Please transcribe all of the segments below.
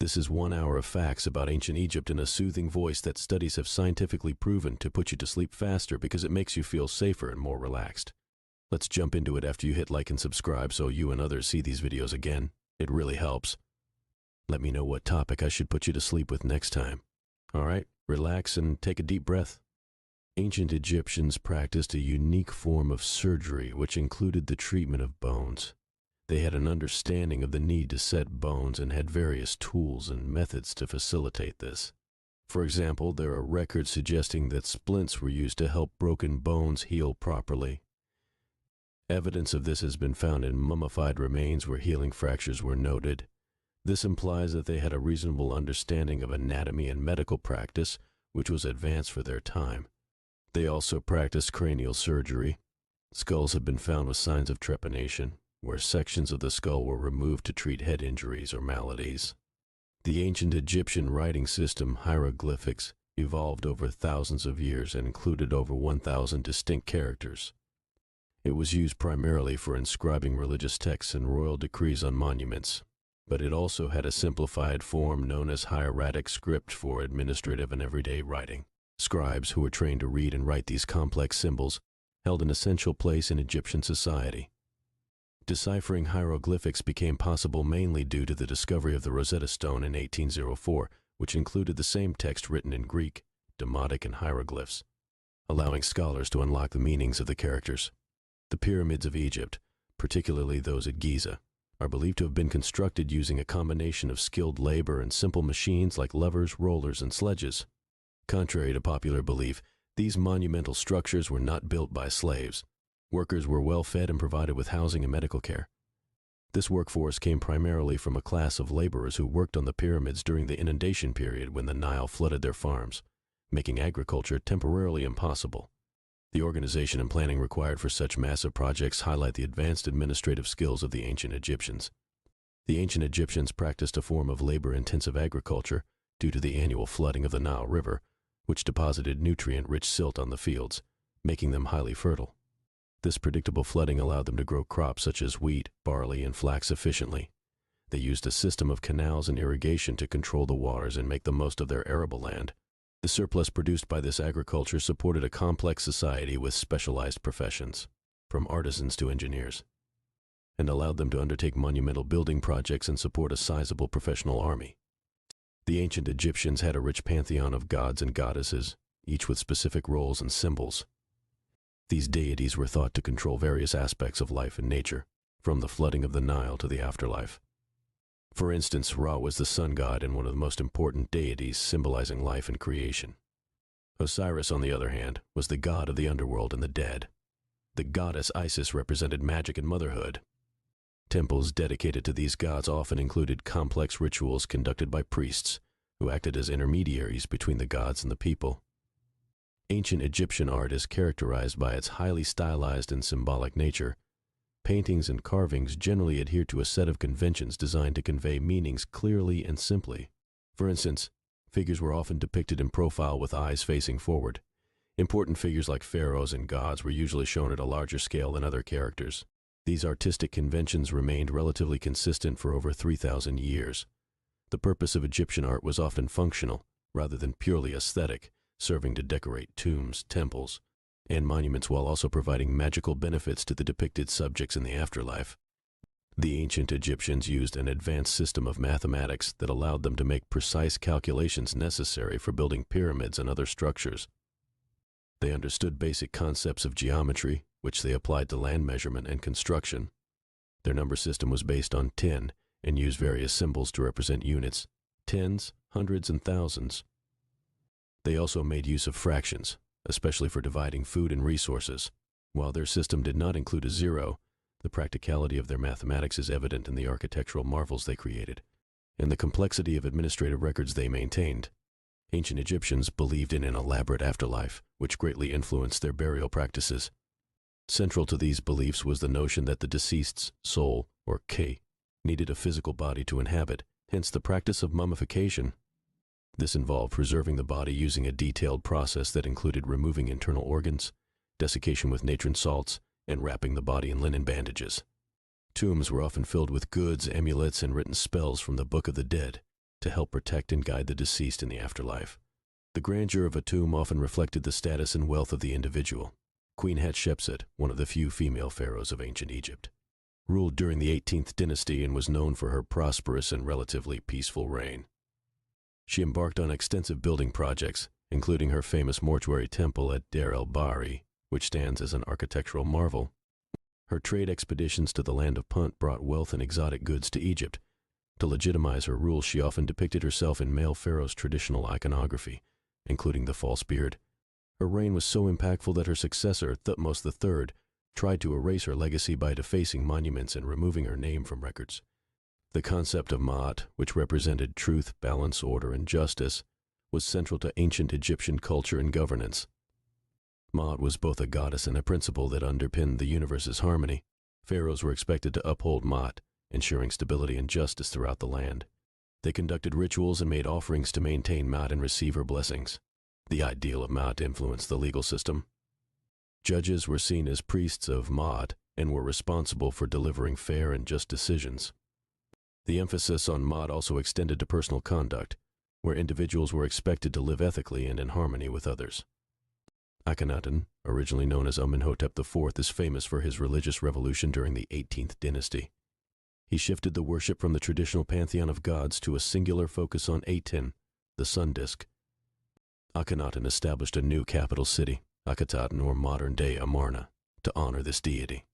This is 1 hour of facts about ancient Egypt in a soothing voice that studies have scientifically proven to put you to sleep faster because it makes you feel safer and more relaxed. Let's jump into it after you hit like and subscribe so you and others see these videos again. It really helps. Let me know what topic I should put you to sleep with next time. Alright, relax and take a deep breath. Ancient Egyptians practiced a unique form of surgery which included the treatment of bones. They had an understanding of the need to set bones and had various tools and methods to facilitate this. For example, there are records suggesting that splints were used to help broken bones heal properly. Evidence of this has been found in mummified remains where healing fractures were noted. This implies that they had a reasonable understanding of anatomy and medical practice, which was advanced for their time. They also practiced cranial surgery. Skulls have been found with signs of trepanation, where sections of the skull were removed to treat head injuries or maladies. The ancient Egyptian writing system, hieroglyphics, evolved over thousands of years and included over 1,000 distinct characters. It was used primarily for inscribing religious texts and royal decrees on monuments, but it also had a simplified form known as hieratic script for administrative and everyday writing. Scribes, who were trained to read and write these complex symbols, held an essential place in Egyptian society. Deciphering hieroglyphics became possible mainly due to the discovery of the Rosetta Stone in 1804, which included the same text written in Greek, Demotic, and hieroglyphs, allowing scholars to unlock the meanings of the characters. The pyramids of Egypt, particularly those at Giza, are believed to have been constructed using a combination of skilled labor and simple machines like levers, rollers, and sledges. Contrary to popular belief, these monumental structures were not built by slaves. Workers were well fed and provided with housing and medical care. This workforce came primarily from a class of laborers who worked on the pyramids during the inundation period when the Nile flooded their farms, making agriculture temporarily impossible. The organization and planning required for such massive projects highlight the advanced administrative skills of the ancient Egyptians. The ancient Egyptians practiced a form of labor-intensive agriculture due to the annual flooding of the Nile River, which deposited nutrient-rich silt on the fields, making them highly fertile. This predictable flooding allowed them to grow crops such as wheat, barley, and flax efficiently. They used a system of canals and irrigation to control the waters and make the most of their arable land. The surplus produced by this agriculture supported a complex society with specialized professions, from artisans to engineers, and allowed them to undertake monumental building projects and support a sizable professional army. The ancient Egyptians had a rich pantheon of gods and goddesses, each with specific roles and symbols. These deities were thought to control various aspects of life and nature, from the flooding of the Nile to the afterlife. For instance, Ra was the sun god and one of the most important deities symbolizing life and creation. Osiris, on the other hand, was the god of the underworld and the dead. The goddess Isis represented magic and motherhood. Temples dedicated to these gods often included complex rituals conducted by priests, who acted as intermediaries between the gods and the people. Ancient Egyptian art is characterized by its highly stylized and symbolic nature. Paintings and carvings generally adhere to a set of conventions designed to convey meanings clearly and simply. For instance, figures were often depicted in profile with eyes facing forward. Important figures like pharaohs and gods were usually shown at a larger scale than other characters. These artistic conventions remained relatively consistent for over 3,000 years. The purpose of Egyptian art was often functional, rather than purely aesthetic, serving to decorate tombs, temples, and monuments while also providing magical benefits to the depicted subjects in the afterlife. The ancient Egyptians used an advanced system of mathematics that allowed them to make precise calculations necessary for building pyramids and other structures. They understood basic concepts of geometry, which they applied to land measurement and construction. Their number system was based on 10 and used various symbols to represent units, tens, hundreds, and thousands. They also made use of fractions, especially for dividing food and resources. While their system did not include a zero, the practicality of their mathematics is evident in the architectural marvels they created, and the complexity of administrative records they maintained. Ancient Egyptians believed in an elaborate afterlife, which greatly influenced their burial practices. Central to these beliefs was the notion that the deceased's soul, or K, needed a physical body to inhabit, hence the practice of mummification. This involved preserving the body using a detailed process that included removing internal organs, desiccation with natron salts, and wrapping the body in linen bandages. Tombs were often filled with goods, amulets, and written spells from the Book of the Dead, to help protect and guide the deceased in the afterlife. The grandeur of a tomb often reflected the status and wealth of the individual. Queen Hatshepsut, one of the few female pharaohs of ancient Egypt, ruled during the 18th dynasty and was known for her prosperous and relatively peaceful reign. She embarked on extensive building projects, including her famous mortuary temple at Deir el-Bahari, which stands as an architectural marvel. Her trade expeditions to the land of Punt brought wealth and exotic goods to Egypt. To legitimize her rule, she often depicted herself in male pharaohs' traditional iconography, including the false beard. Her reign was so impactful that her successor, Thutmose III, tried to erase her legacy by defacing monuments and removing her name from records. The concept of Ma'at, which represented truth, balance, order, and justice, was central to ancient Egyptian culture and governance. Ma'at was both a goddess and a principle that underpinned the universe's harmony. Pharaohs were expected to uphold Ma'at, ensuring stability and justice throughout the land. They conducted rituals and made offerings to maintain Ma'at and receive her blessings. The ideal of Ma'at influenced the legal system. Judges were seen as priests of Ma'at and were responsible for delivering fair and just decisions. The emphasis on Ma'at also extended to personal conduct, where individuals were expected to live ethically and in harmony with others. Akhenaten, originally known as Amenhotep IV, is famous for his religious revolution during the 18th dynasty. He shifted the worship from the traditional pantheon of gods to a singular focus on Aten, the sun disk. Akhenaten established a new capital city, Akhetaten, or modern-day Amarna, to honor this deity.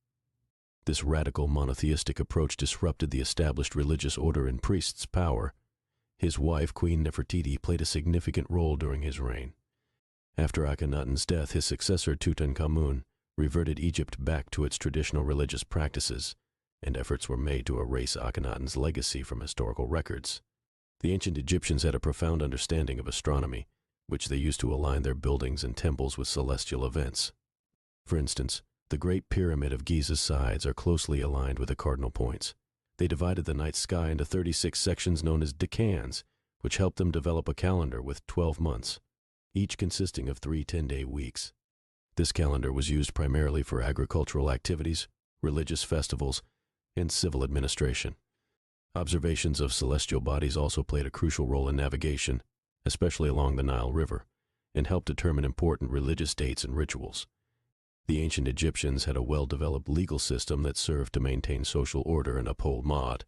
This radical monotheistic approach disrupted the established religious order and priests' power. His wife, Queen Nefertiti, played a significant role during his reign. After Akhenaten's death, his successor, Tutankhamun, reverted Egypt back to its traditional religious practices, and efforts were made to erase Akhenaten's legacy from historical records. The ancient Egyptians had a profound understanding of astronomy, which they used to align their buildings and temples with celestial events. For instance, the Great Pyramid of Giza's sides are closely aligned with the cardinal points. They divided the night sky into 36 sections known as decans, which helped them develop a calendar with 12 months, each consisting of 3 10-day weeks. This calendar was used primarily for agricultural activities, religious festivals, and civil administration. Observations of celestial bodies also played a crucial role in navigation, especially along the Nile River, and helped determine important religious dates and rituals. The ancient Egyptians had a well-developed legal system that served to maintain social order and uphold Ma'at.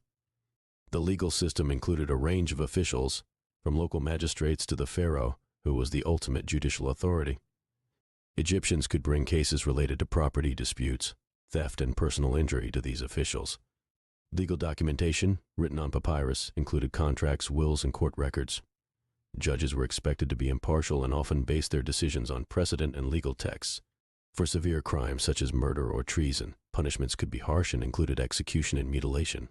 The legal system included a range of officials, from local magistrates to the pharaoh, who was the ultimate judicial authority. Egyptians could bring cases related to property disputes, theft, and personal injury to these officials. Legal documentation, written on papyrus, included contracts, wills, and court records. Judges were expected to be impartial and often based their decisions on precedent and legal texts. For severe crimes such as murder or treason, punishments could be harsh and included execution and mutilation.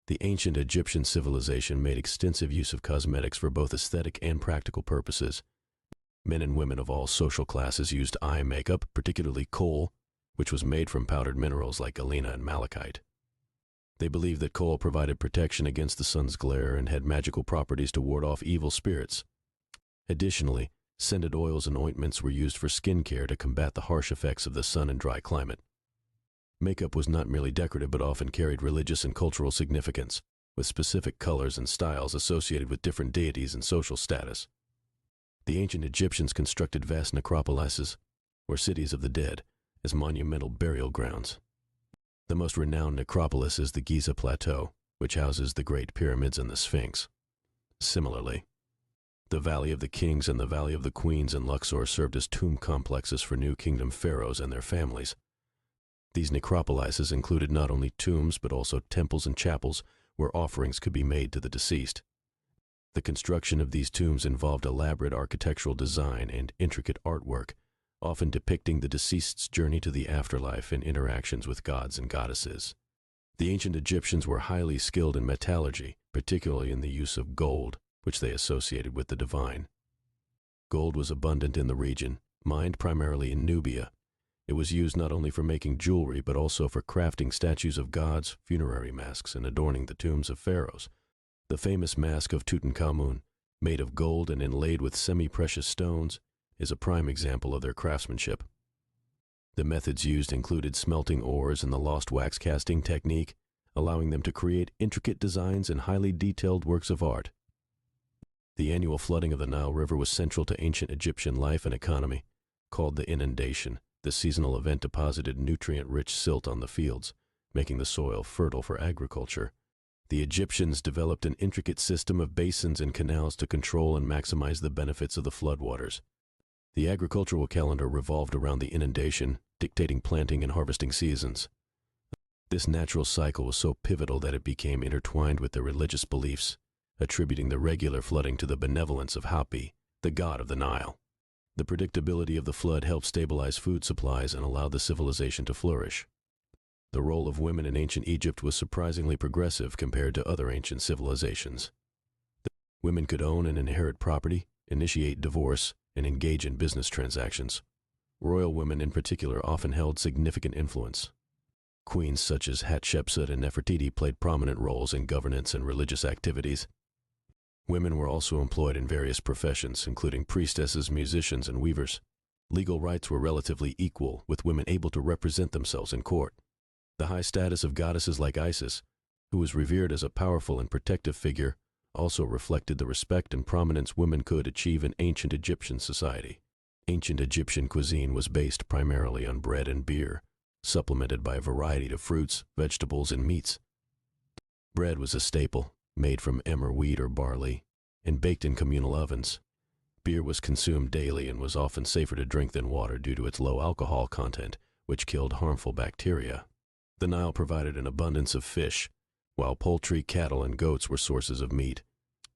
The ancient Egyptian civilization made extensive use of cosmetics for both aesthetic and practical purposes. Men and women of all social classes used eye makeup, particularly kohl, which was made from powdered minerals like galena and malachite. They believed that kohl provided protection against the sun's glare and had magical properties to ward off evil spirits. Additionally, scented oils and ointments were used for skin care to combat the harsh effects of the sun and dry climate. Makeup was not merely decorative but often carried religious and cultural significance, with specific colors and styles associated with different deities and social status. The ancient Egyptians constructed vast necropolises, or cities of the dead, as monumental burial grounds. The most renowned necropolis is the Giza Plateau, which houses the Great Pyramids and the Sphinx. Similarly, the Valley of the Kings and the Valley of the Queens in Luxor served as tomb complexes for New Kingdom pharaohs and their families. These necropolises included not only tombs but also temples and chapels where offerings could be made to the deceased. The construction of these tombs involved elaborate architectural design and intricate artwork, often depicting the deceased's journey to the afterlife and interactions with gods and goddesses. The ancient Egyptians were highly skilled in metallurgy, particularly in the use of gold, which they associated with the divine. Gold was abundant in the region, mined primarily in Nubia. It was used not only for making jewelry but also for crafting statues of gods, funerary masks, and adorning the tombs of pharaohs. The famous mask of Tutankhamun, made of gold and inlaid with semi-precious stones, is a prime example of their craftsmanship. The methods used included smelting ores and the lost wax casting technique, allowing them to create intricate designs and highly detailed works of art. The annual flooding of the Nile River was central to ancient Egyptian life and economy. Called the inundation, this seasonal event deposited nutrient-rich silt on the fields, making the soil fertile for agriculture. The Egyptians developed an intricate system of basins and canals to control and maximize the benefits of the floodwaters. The agricultural calendar revolved around the inundation, dictating planting and harvesting seasons. This natural cycle was so pivotal that it became intertwined with their religious beliefs, attributing the regular flooding to the benevolence of Hapi, the god of the Nile. The predictability of the flood helped stabilize food supplies and allowed the civilization to flourish. The role of women in ancient Egypt was surprisingly progressive compared to other ancient civilizations. Women could own and inherit property, initiate divorce, and engage in business transactions. Royal women in particular often held significant influence. Queens such as Hatshepsut and Nefertiti played prominent roles in governance and religious activities. Women were also employed in various professions, including priestesses, musicians, and weavers. Legal rights were relatively equal, with women able to represent themselves in court. The high status of goddesses like Isis, who was revered as a powerful and protective figure, also reflected the respect and prominence women could achieve in ancient Egyptian society. Ancient Egyptian cuisine was based primarily on bread and beer, supplemented by a variety of fruits, vegetables, and meats. Bread was a staple, made from emmer wheat or barley, and baked in communal ovens. Beer was consumed daily and was often safer to drink than water due to its low alcohol content, which killed harmful bacteria. The Nile provided an abundance of fish, while poultry, cattle, and goats were sources of meat.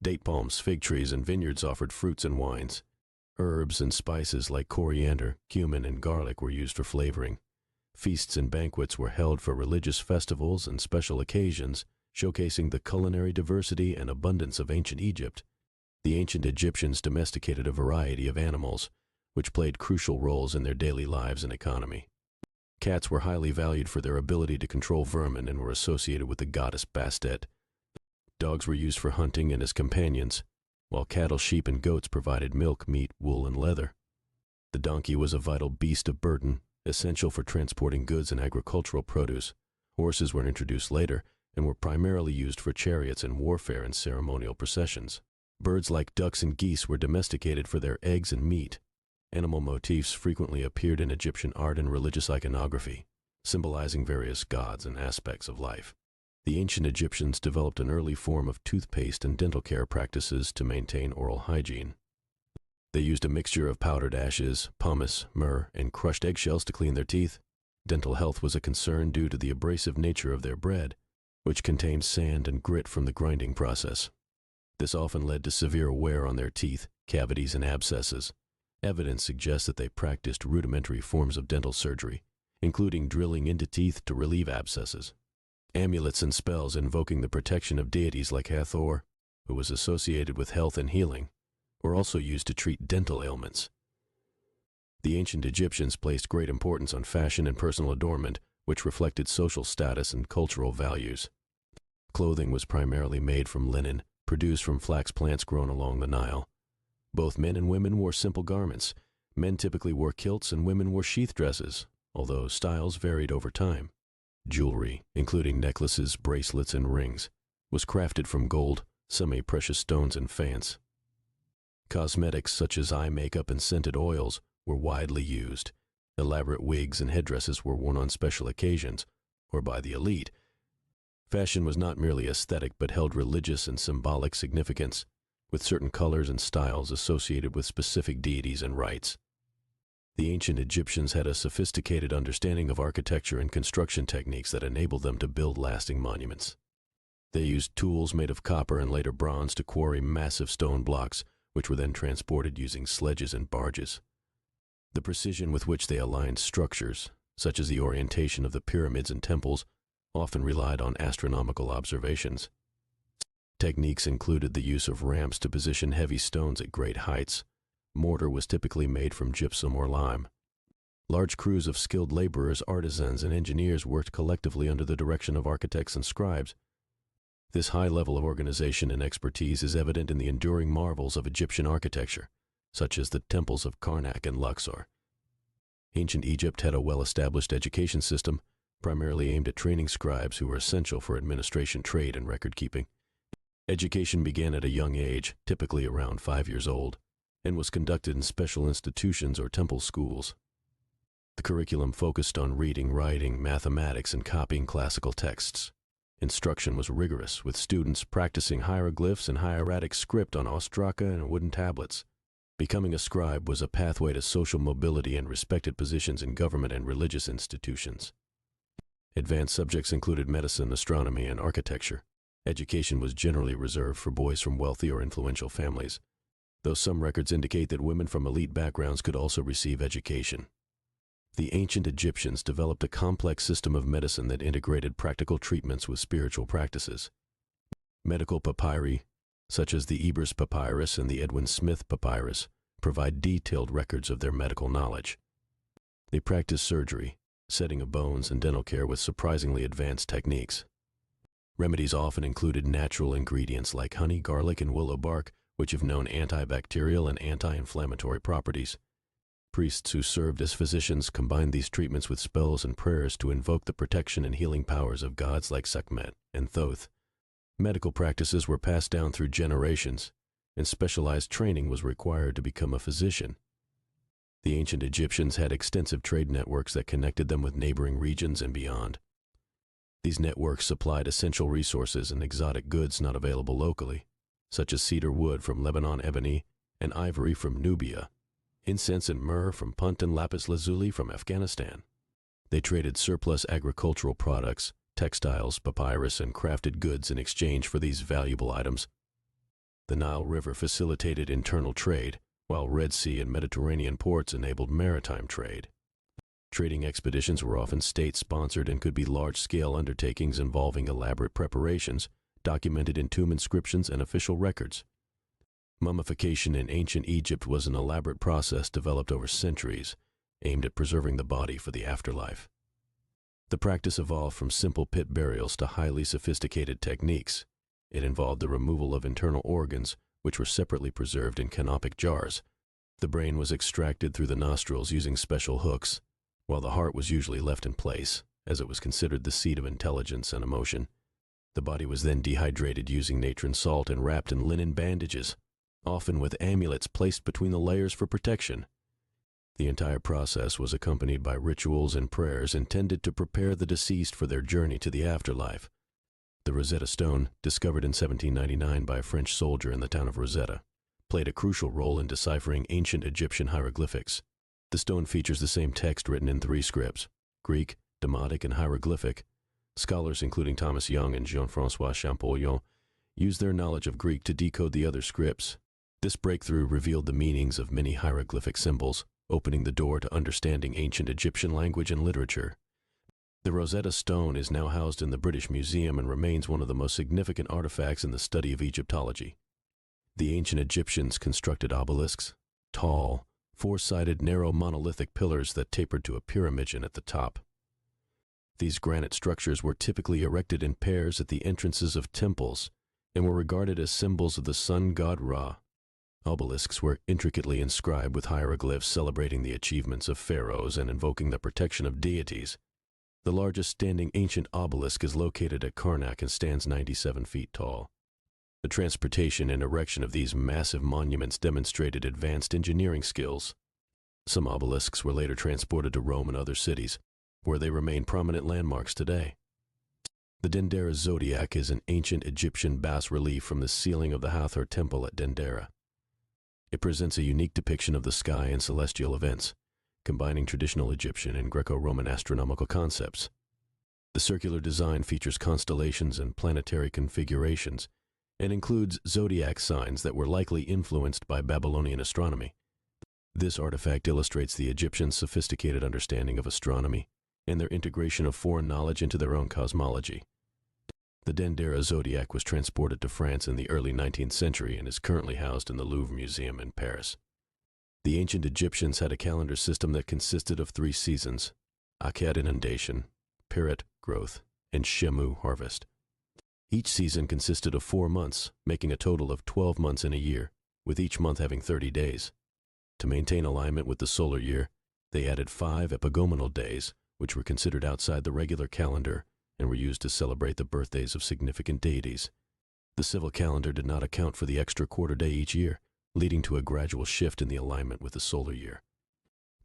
Date palms, fig trees, and vineyards offered fruits and wines. Herbs and spices like coriander, cumin, and garlic were used for flavoring. Feasts and banquets were held for religious festivals and special occasions, showcasing the culinary diversity and abundance of ancient Egypt. The ancient Egyptians domesticated a variety of animals, which played crucial roles in their daily lives and economy. Cats were highly valued for their ability to control vermin and were associated with the goddess Bastet. Dogs were used for hunting and as companions, while cattle, sheep, and goats provided milk, meat, wool, and leather. The donkey was a vital beast of burden, essential for transporting goods and agricultural produce. Horses were introduced later and were primarily used for chariots and warfare and ceremonial processions. Birds like ducks and geese were domesticated for their eggs and meat. Animal motifs frequently appeared in Egyptian art and religious iconography, symbolizing various gods and aspects of life. The ancient Egyptians developed an early form of toothpaste and dental care practices to maintain oral hygiene. They used a mixture of powdered ashes, pumice, myrrh, and crushed eggshells to clean their teeth. Dental health was a concern due to the abrasive nature of their bread, which contained sand and grit from the grinding process. This often led to severe wear on their teeth, cavities, and abscesses. Evidence suggests that they practiced rudimentary forms of dental surgery, including drilling into teeth to relieve abscesses. Amulets and spells invoking the protection of deities like Hathor, who was associated with health and healing, were also used to treat dental ailments. The ancient Egyptians placed great importance on fashion and personal adornment, which reflected social status and cultural values. Clothing was primarily made from linen, produced from flax plants grown along the Nile. Both men and women wore simple garments. Men typically wore kilts and women wore sheath dresses, although styles varied over time. Jewelry, including necklaces, bracelets, and rings, was crafted from gold, semi-precious stones, and faience. Cosmetics such as eye makeup and scented oils were widely used. Elaborate wigs and headdresses were worn on special occasions, or by the elite. Fashion was not merely aesthetic but held religious and symbolic significance, with certain colors and styles associated with specific deities and rites. The ancient Egyptians had a sophisticated understanding of architecture and construction techniques that enabled them to build lasting monuments. They used tools made of copper and later bronze to quarry massive stone blocks, which were then transported using sledges and barges. The precision with which they aligned structures, such as the orientation of the pyramids and temples, often relied on astronomical observations. Techniques included the use of ramps to position heavy stones at great heights. Mortar was typically made from gypsum or lime. Large crews of skilled laborers, artisans, and engineers worked collectively under the direction of architects and scribes. This high level of organization and expertise is evident in the enduring marvels of Egyptian architecture, such as the temples of Karnak and Luxor. Ancient Egypt had a well-established education system, primarily aimed at training scribes who were essential for administration, trade, and record-keeping. Education began at a young age, typically around 5 years old, and was conducted in special institutions or temple schools. The curriculum focused on reading, writing, mathematics, and copying classical texts. Instruction was rigorous, with students practicing hieroglyphs and hieratic script on ostraka and wooden tablets. Becoming a scribe was a pathway to social mobility and respected positions in government and religious institutions. Advanced subjects included medicine, astronomy, and architecture. Education was generally reserved for boys from wealthy or influential families, though some records indicate that women from elite backgrounds could also receive education. The ancient Egyptians developed a complex system of medicine that integrated practical treatments with spiritual practices. Medical papyri, such as the Ebers Papyrus and the Edwin Smith Papyrus, provide detailed records of their medical knowledge. They practiced surgery, setting of bones, and dental care with surprisingly advanced techniques. Remedies often included natural ingredients like honey, garlic, and willow bark, which have known antibacterial and anti-inflammatory properties. Priests who served as physicians combined these treatments with spells and prayers to invoke the protection and healing powers of gods like Sekhmet and Thoth. Medical practices were passed down through generations, and specialized training was required to become a physician. The ancient Egyptians had extensive trade networks that connected them with neighboring regions and beyond. These networks supplied essential resources and exotic goods not available locally, such as cedar wood from Lebanon ebony and ivory from Nubia, incense and myrrh from Punt and lapis lazuli from Afghanistan. They traded surplus agricultural products, textiles, papyrus, and crafted goods in exchange for these valuable items. The Nile River facilitated internal trade, while Red Sea and Mediterranean ports enabled maritime trade. Trading expeditions were often state-sponsored and could be large-scale undertakings involving elaborate preparations, documented in tomb inscriptions and official records. Mummification in ancient Egypt was an elaborate process developed over centuries, aimed at preserving the body for the afterlife. The practice evolved from simple pit burials to highly sophisticated techniques. It involved the removal of internal organs, which were separately preserved in canopic jars. The brain was extracted through the nostrils using special hooks, while the heart was usually left in place, as it was considered the seat of intelligence and emotion. The body was then dehydrated using natron salt and wrapped in linen bandages, often with amulets placed between the layers for protection. The entire process was accompanied by rituals and prayers intended to prepare the deceased for their journey to the afterlife. The Rosetta Stone, discovered in 1799 by a French soldier in the town of Rosetta, played a crucial role in deciphering ancient Egyptian hieroglyphics. The stone features the same text written in 3 scripts: Greek, Demotic, and hieroglyphic. Scholars including Thomas Young and Jean-François Champollion used their knowledge of Greek to decode the other scripts. This breakthrough revealed the meanings of many hieroglyphic symbols, opening the door to understanding ancient Egyptian language and literature. The Rosetta Stone is now housed in the British Museum and remains one of the most significant artifacts in the study of Egyptology. The ancient Egyptians constructed obelisks, tall, 4-sided, narrow monolithic pillars that tapered to a pyramid at the top. These granite structures were typically erected in pairs at the entrances of temples and were regarded as symbols of the sun god Ra. Obelisks were intricately inscribed with hieroglyphs celebrating the achievements of pharaohs and invoking the protection of deities. The largest standing ancient obelisk is located at Karnak and stands 97 feet tall. The transportation and erection of these massive monuments demonstrated advanced engineering skills. Some obelisks were later transported to Rome and other cities, where they remain prominent landmarks today. The Dendera zodiac is an ancient Egyptian bas-relief from the ceiling of the Hathor Temple at Dendera. It presents a unique depiction of the sky and celestial events, combining traditional Egyptian and Greco-Roman astronomical concepts. The circular design features constellations and planetary configurations, and includes zodiac signs that were likely influenced by Babylonian astronomy. This artifact illustrates the Egyptians' sophisticated understanding of astronomy and their integration of foreign knowledge into their own cosmology. The Dendera zodiac was transported to France in the early 19th century and is currently housed in the Louvre Museum in Paris. The ancient Egyptians had a calendar system that consisted of 3 seasons: Akad inundation, Peret growth, and Shemu harvest. Each season consisted of 4 months, making a total of 12 months in a year, with each month having 30 days. To maintain alignment with the solar year, they added 5 epagomenal days, which were considered outside the regular calendar and were used to celebrate the birthdays of significant deities. The civil calendar did not account for the extra quarter day each year, leading to a gradual shift in the alignment with the solar year.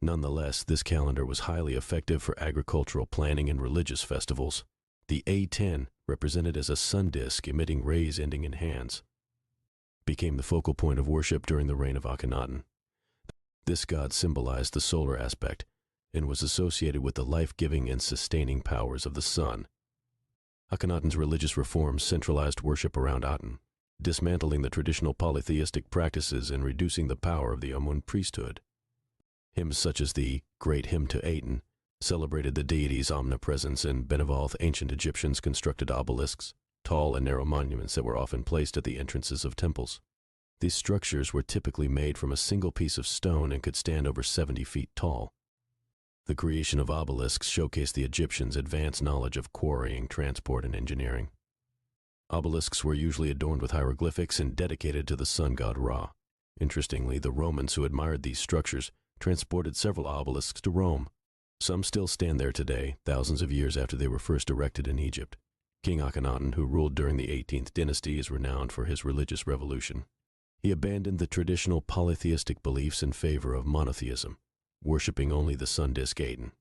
Nonetheless, this calendar was highly effective for agricultural planning and religious festivals. The A10, represented as a sun disk emitting rays ending in hands, became the focal point of worship during the reign of Akhenaten. This god symbolized the solar aspect and was associated with the life-giving and sustaining powers of the sun. Akhenaten's religious reforms centralized worship around Aten, dismantling the traditional polytheistic practices and reducing the power of the Amun priesthood. Hymns such as the Great Hymn to Aten celebrated the deity's omnipresence, and Benevolth ancient Egyptians constructed obelisks, tall and narrow monuments that were often placed at the entrances of temples. These structures were typically made from a single piece of stone and could stand over 70 feet tall. The creation of obelisks showcased the Egyptians' advanced knowledge of quarrying, transport, and engineering. Obelisks were usually adorned with hieroglyphics and dedicated to the sun god Ra. Interestingly, the Romans who admired these structures transported several obelisks to Rome. Some still stand there today, thousands of years after they were first erected in Egypt. King Akhenaten, who ruled during the 18th dynasty, is renowned for his religious revolution. He abandoned the traditional polytheistic beliefs in favor of monotheism, worshipping only the sun disk Aten.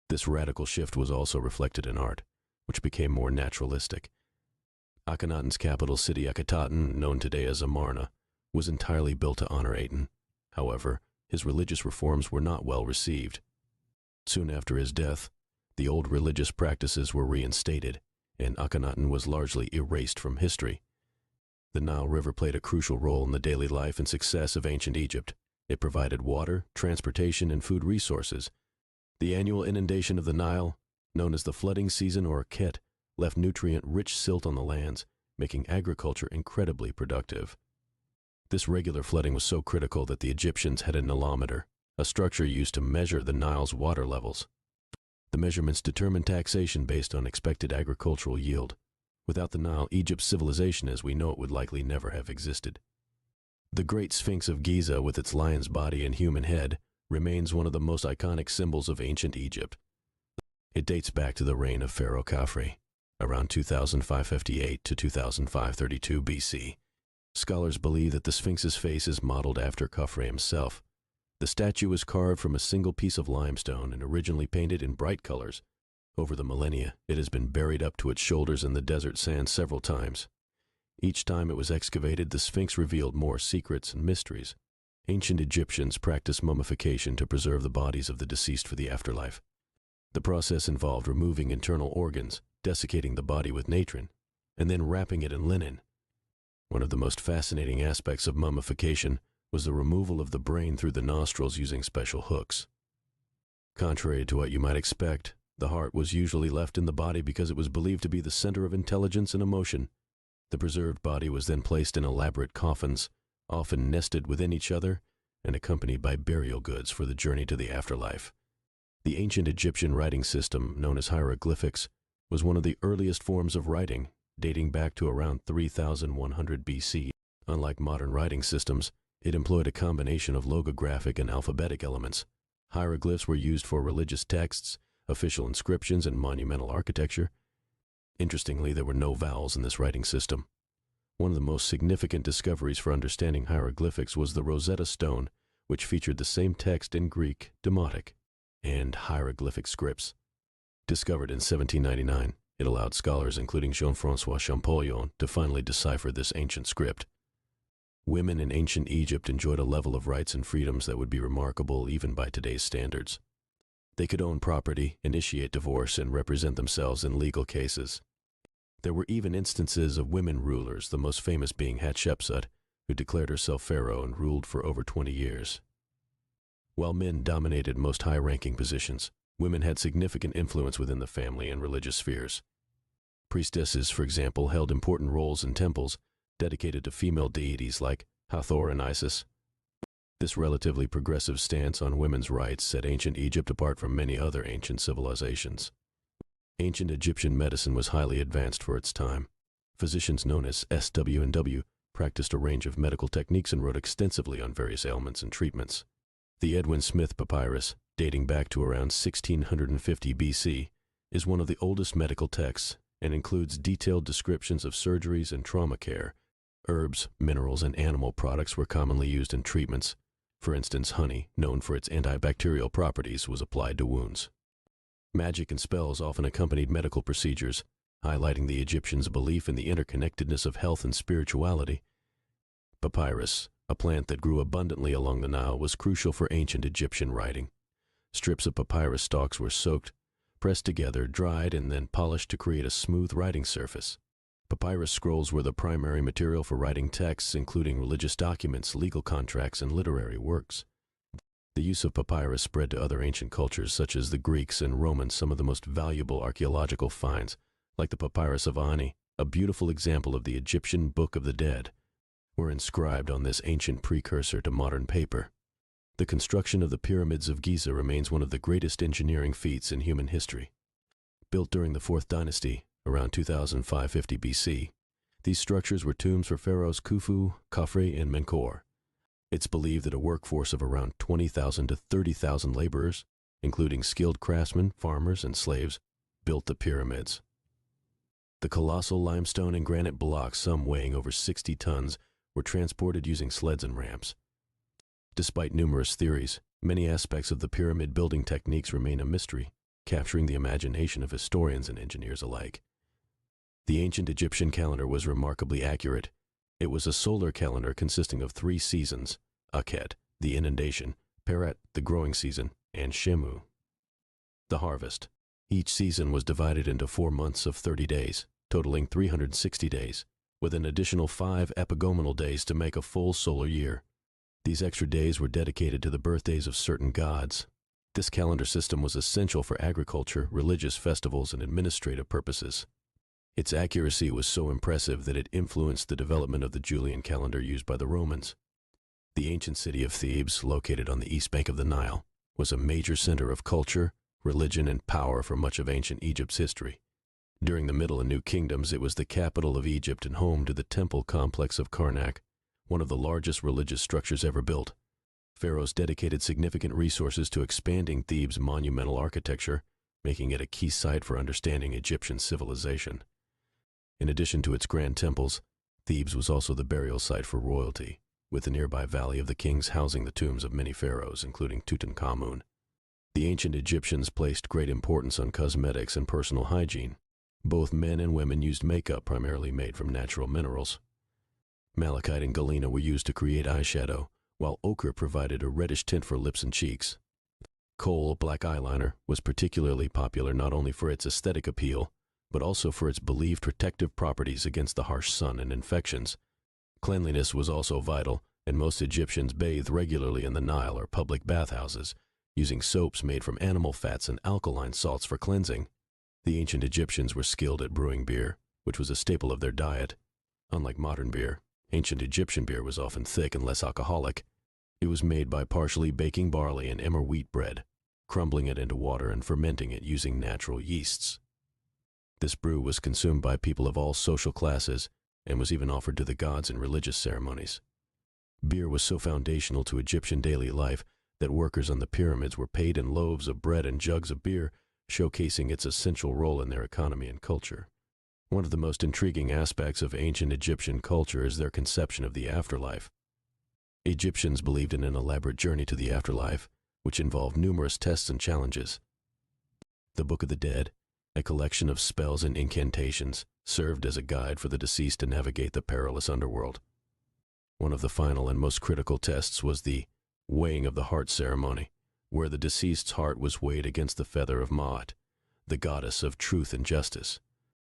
This radical shift was also reflected in art, which became more naturalistic. Akhenaten's capital city, Akhetaten, known today as Amarna, was entirely built to honor Aten. However, his religious reforms were not well received. Soon after his death, the old religious practices were reinstated, and Akhenaten was largely erased from history. The Nile River played a crucial role in the daily life and success of ancient Egypt. It provided water, transportation, and food resources. The annual inundation of the Nile, known as the flooding season or Ket, left nutrient-rich silt on the lands, making agriculture incredibly productive. This regular flooding was so critical that the Egyptians had a nilometer, a structure used to measure the Nile's water levels. The measurements determined taxation based on expected agricultural yield. Without the Nile, Egypt's civilization as we know it would likely never have existed. The Great Sphinx of Giza, with its lion's body and human head, remains one of the most iconic symbols of ancient Egypt. It dates back to the reign of Pharaoh Khafre, around 2558 to 2532 BC. Scholars believe that the Sphinx's face is modeled after Khafre himself. The statue was carved from a single piece of limestone and originally painted in bright colors. Over the millennia, it has been buried up to its shoulders in the desert sand several times. Each time it was excavated, the Sphinx revealed more secrets and mysteries. Ancient Egyptians practiced mummification to preserve the bodies of the deceased for the afterlife. The process involved removing internal organs, desiccating the body with natron, and then wrapping it in linen. One of the most fascinating aspects of mummification was the removal of the brain through the nostrils using special hooks. Contrary to what you might expect, the heart was usually left in the body because it was believed to be the center of intelligence and emotion. The preserved body was then placed in elaborate coffins, often nested within each other and accompanied by burial goods for the journey to the afterlife. The ancient Egyptian writing system, known as hieroglyphics, was one of the earliest forms of writing, dating back to around 3100 BC. Unlike modern writing systems, it employed a combination of logographic and alphabetic elements. Hieroglyphs were used for religious texts, official inscriptions, and monumental architecture. Interestingly, there were no vowels in this writing system. One of the most significant discoveries for understanding hieroglyphics was the Rosetta Stone, which featured the same text in Greek, Demotic, and hieroglyphic scripts. Discovered in 1799, it allowed scholars including Jean-François Champollion to finally decipher this ancient script. Women in ancient Egypt enjoyed a level of rights and freedoms that would be remarkable even by today's standards. They could own property, initiate divorce, and represent themselves in legal cases. There were even instances of women rulers, the most famous being Hatshepsut, who declared herself pharaoh and ruled for over 20 years. While men dominated most high-ranking positions, women had significant influence within the family and religious spheres. Priestesses, for example, held important roles in temples dedicated to female deities like Hathor and Isis. This relatively progressive stance on women's rights set ancient Egypt apart from many other ancient civilizations. Ancient Egyptian medicine was highly advanced for its time. Physicians known as SW&W practiced a range of medical techniques and wrote extensively on various ailments and treatments. The Edwin Smith Papyrus, dating back to around 1650 BC, is one of the oldest medical texts and includes detailed descriptions of surgeries and trauma care. Herbs, minerals, and animal products were commonly used in treatments. For instance, honey, known for its antibacterial properties, was applied to wounds. Magic and spells often accompanied medical procedures, highlighting the Egyptians' belief in the interconnectedness of health and spirituality. Papyrus, a plant that grew abundantly along the Nile, was crucial for ancient Egyptian writing. Strips of papyrus stalks were soaked, pressed together, dried, and then polished to create a smooth writing surface. Papyrus scrolls were the primary material for writing texts, including religious documents, legal contracts, and literary works. The use of papyrus spread to other ancient cultures, such as the Greeks and Romans. Some of the most valuable archaeological finds, like the Papyrus of Ani, a beautiful example of the Egyptian Book of the Dead, were inscribed on this ancient precursor to modern paper. The construction of the pyramids of Giza remains one of the greatest engineering feats in human history. Built during the 4th dynasty, around 2550 BC, these structures were tombs for pharaohs Khufu, Khafre, and Menkaure. It's believed that a workforce of around 20,000 to 30,000 laborers, including skilled craftsmen, farmers, and slaves, built the pyramids. The colossal limestone and granite blocks, some weighing over 60 tons, were transported using sleds and ramps. Despite numerous theories, many aspects of the pyramid building techniques remain a mystery, capturing the imagination of historians and engineers alike. The ancient Egyptian calendar was remarkably accurate. It was a solar calendar consisting of 3 seasons: Akhet, the inundation; Peret, the growing season; and Shemu, the harvest. Each season was divided into 4 months of 30 days, totaling 360 days, with an additional 5 epigomenal days to make a full solar year. These extra days were dedicated to the birthdays of certain gods. This calendar system was essential for agriculture, religious festivals, and administrative purposes. Its accuracy was so impressive that it influenced the development of the Julian calendar used by the Romans. The ancient city of Thebes, located on the east bank of the Nile, was a major center of culture, religion, and power for much of ancient Egypt's history. During the Middle and New Kingdoms, it was the capital of Egypt and home to the temple complex of Karnak, one of the largest religious structures ever built. Pharaohs dedicated significant resources to expanding Thebes' monumental architecture, making it a key site for understanding Egyptian civilization. In addition to its grand temples, Thebes was also the burial site for royalty, with the nearby Valley of the Kings housing the tombs of many pharaohs, including Tutankhamun. The ancient Egyptians placed great importance on cosmetics and personal hygiene. Both men and women used makeup primarily made from natural minerals. Malachite and galena were used to create eyeshadow, while ochre provided a reddish tint for lips and cheeks. Kohl, black eyeliner, was particularly popular not only for its aesthetic appeal, but also for its believed protective properties against the harsh sun and infections. Cleanliness was also vital, and most Egyptians bathed regularly in the Nile or public bathhouses, using soaps made from animal fats and alkaline salts for cleansing. The ancient Egyptians were skilled at brewing beer, which was a staple of their diet. Unlike modern beer, ancient Egyptian beer was often thick and less alcoholic. It was made by partially baking barley and emmer wheat bread, crumbling it into water and fermenting it using natural yeasts. This brew was consumed by people of all social classes and was even offered to the gods in religious ceremonies. Beer was so foundational to Egyptian daily life that workers on the pyramids were paid in loaves of bread and jugs of beer, showcasing its essential role in their economy and culture. One of the most intriguing aspects of ancient Egyptian culture is their conception of the afterlife. Egyptians believed in an elaborate journey to the afterlife, which involved numerous tests and challenges. The Book of the Dead, a collection of spells and incantations, served as a guide for the deceased to navigate the perilous underworld. One of the final and most critical tests was the weighing of the heart ceremony, where the deceased's heart was weighed against the feather of Ma'at, the goddess of truth and justice.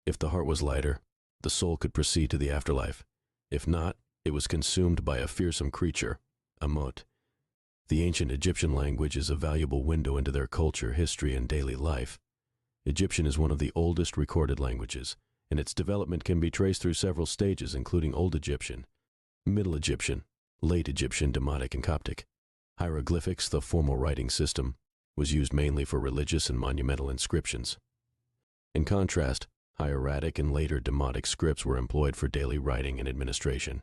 If the heart was lighter, the soul could proceed to the afterlife. If not, it was consumed by a fearsome creature, Amut. The ancient Egyptian language is a valuable window into their culture, history, and daily life. Egyptian is one of the oldest recorded languages, and its development can be traced through several stages, including Old Egyptian, Middle Egyptian, Late Egyptian, Demotic, and Coptic. Hieroglyphics, the formal writing system, was used mainly for religious and monumental inscriptions. In contrast, hieratic and later Demotic scripts were employed for daily writing and administration.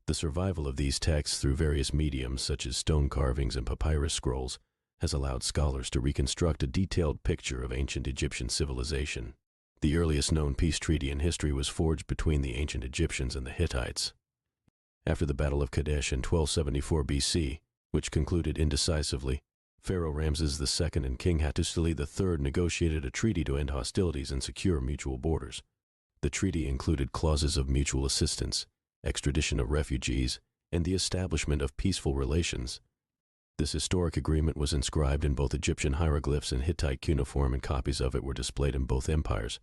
The survival of these texts through various mediums, such as stone carvings and papyrus scrolls, has allowed scholars to reconstruct a detailed picture of ancient Egyptian civilization. The earliest known peace treaty in history was forged between the ancient Egyptians and the Hittites. After the Battle of Kadesh in 1274 BC, which concluded indecisively, Pharaoh Ramses II and King Hattusili III negotiated a treaty to end hostilities and secure mutual borders. The treaty included clauses of mutual assistance, extradition of refugees, and the establishment of peaceful relations. This historic agreement was inscribed in both Egyptian hieroglyphs and Hittite cuneiform, and copies of it were displayed in both empires.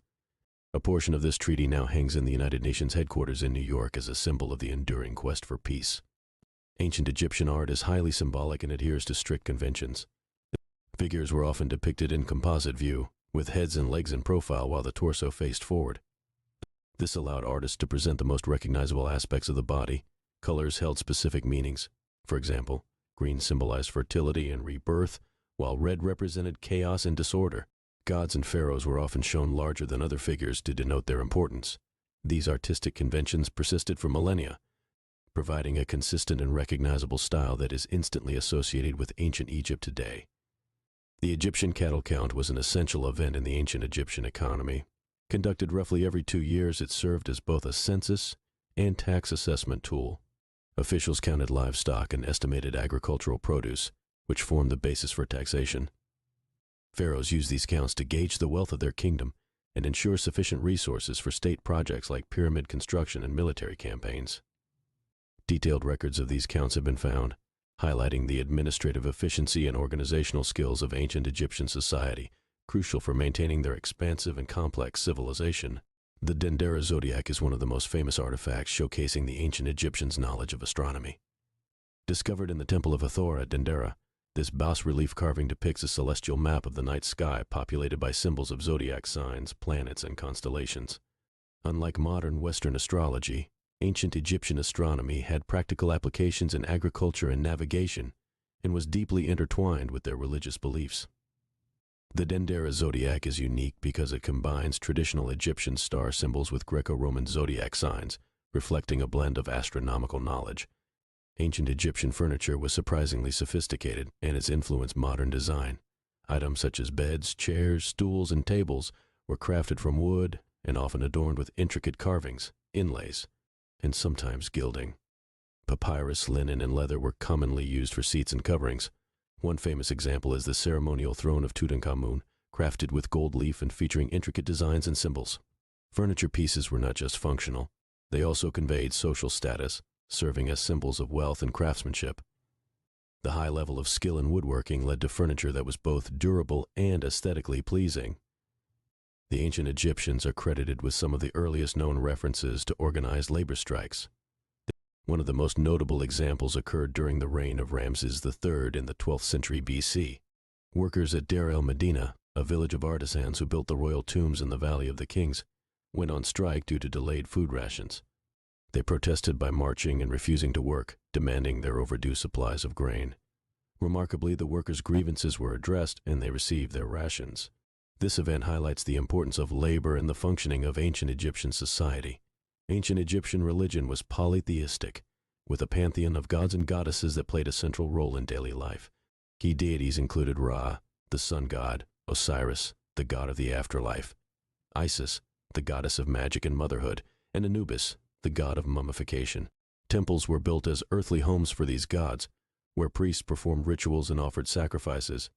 A portion of this treaty now hangs in the United Nations headquarters in New York as a symbol of the enduring quest for peace. Ancient Egyptian art is highly symbolic and adheres to strict conventions. Figures were often depicted in composite view, with heads and legs in profile while the torso faced forward. This allowed artists to present the most recognizable aspects of the body. Colors held specific meanings. For example, green symbolized fertility and rebirth, while red represented chaos and disorder. Gods and pharaohs were often shown larger than other figures to denote their importance. These artistic conventions persisted for millennia, providing a consistent and recognizable style that is instantly associated with ancient Egypt today. The Egyptian cattle count was an essential event in the ancient Egyptian economy. Conducted roughly every 2 years, it served as both a census and tax assessment tool. Officials counted livestock and estimated agricultural produce, which formed the basis for taxation. Pharaohs used these counts to gauge the wealth of their kingdom and ensure sufficient resources for state projects like pyramid construction and military campaigns. Detailed records of these counts have been found, highlighting the administrative efficiency and organizational skills of ancient Egyptian society, crucial for maintaining their expansive and complex civilization. The Dendera zodiac is one of the most famous artifacts showcasing the ancient Egyptians' knowledge of astronomy. Discovered in the Temple of Hathor at Dendera, this bas-relief carving depicts a celestial map of the night sky populated by symbols of zodiac signs, planets, and constellations. Unlike modern Western astrology, ancient Egyptian astronomy had practical applications in agriculture and navigation, and was deeply intertwined with their religious beliefs. The Dendera zodiac is unique because it combines traditional Egyptian star symbols with Greco-Roman zodiac signs, reflecting a blend of astronomical knowledge. Ancient Egyptian furniture was surprisingly sophisticated, and its influenced modern design. Items such as beds, chairs, stools, and tables were crafted from wood and often adorned with intricate carvings, inlays, and sometimes gilding. Papyrus, linen, and leather were commonly used for seats and coverings. One famous example is the ceremonial throne of Tutankhamun, crafted with gold leaf and featuring intricate designs and symbols. Furniture pieces were not just functional, they also conveyed social status, serving as symbols of wealth and craftsmanship. The high level of skill in woodworking led to furniture that was both durable and aesthetically pleasing. The ancient Egyptians are credited with some of the earliest known references to organized labor strikes. One of the most notable examples occurred during the reign of Ramses III in the 12th century BC. Workers at Deir el-Medina, a village of artisans who built the royal tombs in the Valley of the Kings, went on strike due to delayed food rations. They protested by marching and refusing to work, demanding their overdue supplies of grain. Remarkably, the workers' grievances were addressed and they received their rations. This event highlights the importance of labor in the functioning of ancient Egyptian society. Ancient Egyptian religion was polytheistic, with a pantheon of gods and goddesses that played a central role in daily life. Key deities included Ra, the sun god, Osiris, the god of the afterlife, Isis, the goddess of magic and motherhood, and Anubis, the god of mummification. Temples were built as earthly homes for these gods, where priests performed rituals and offered sacrifices.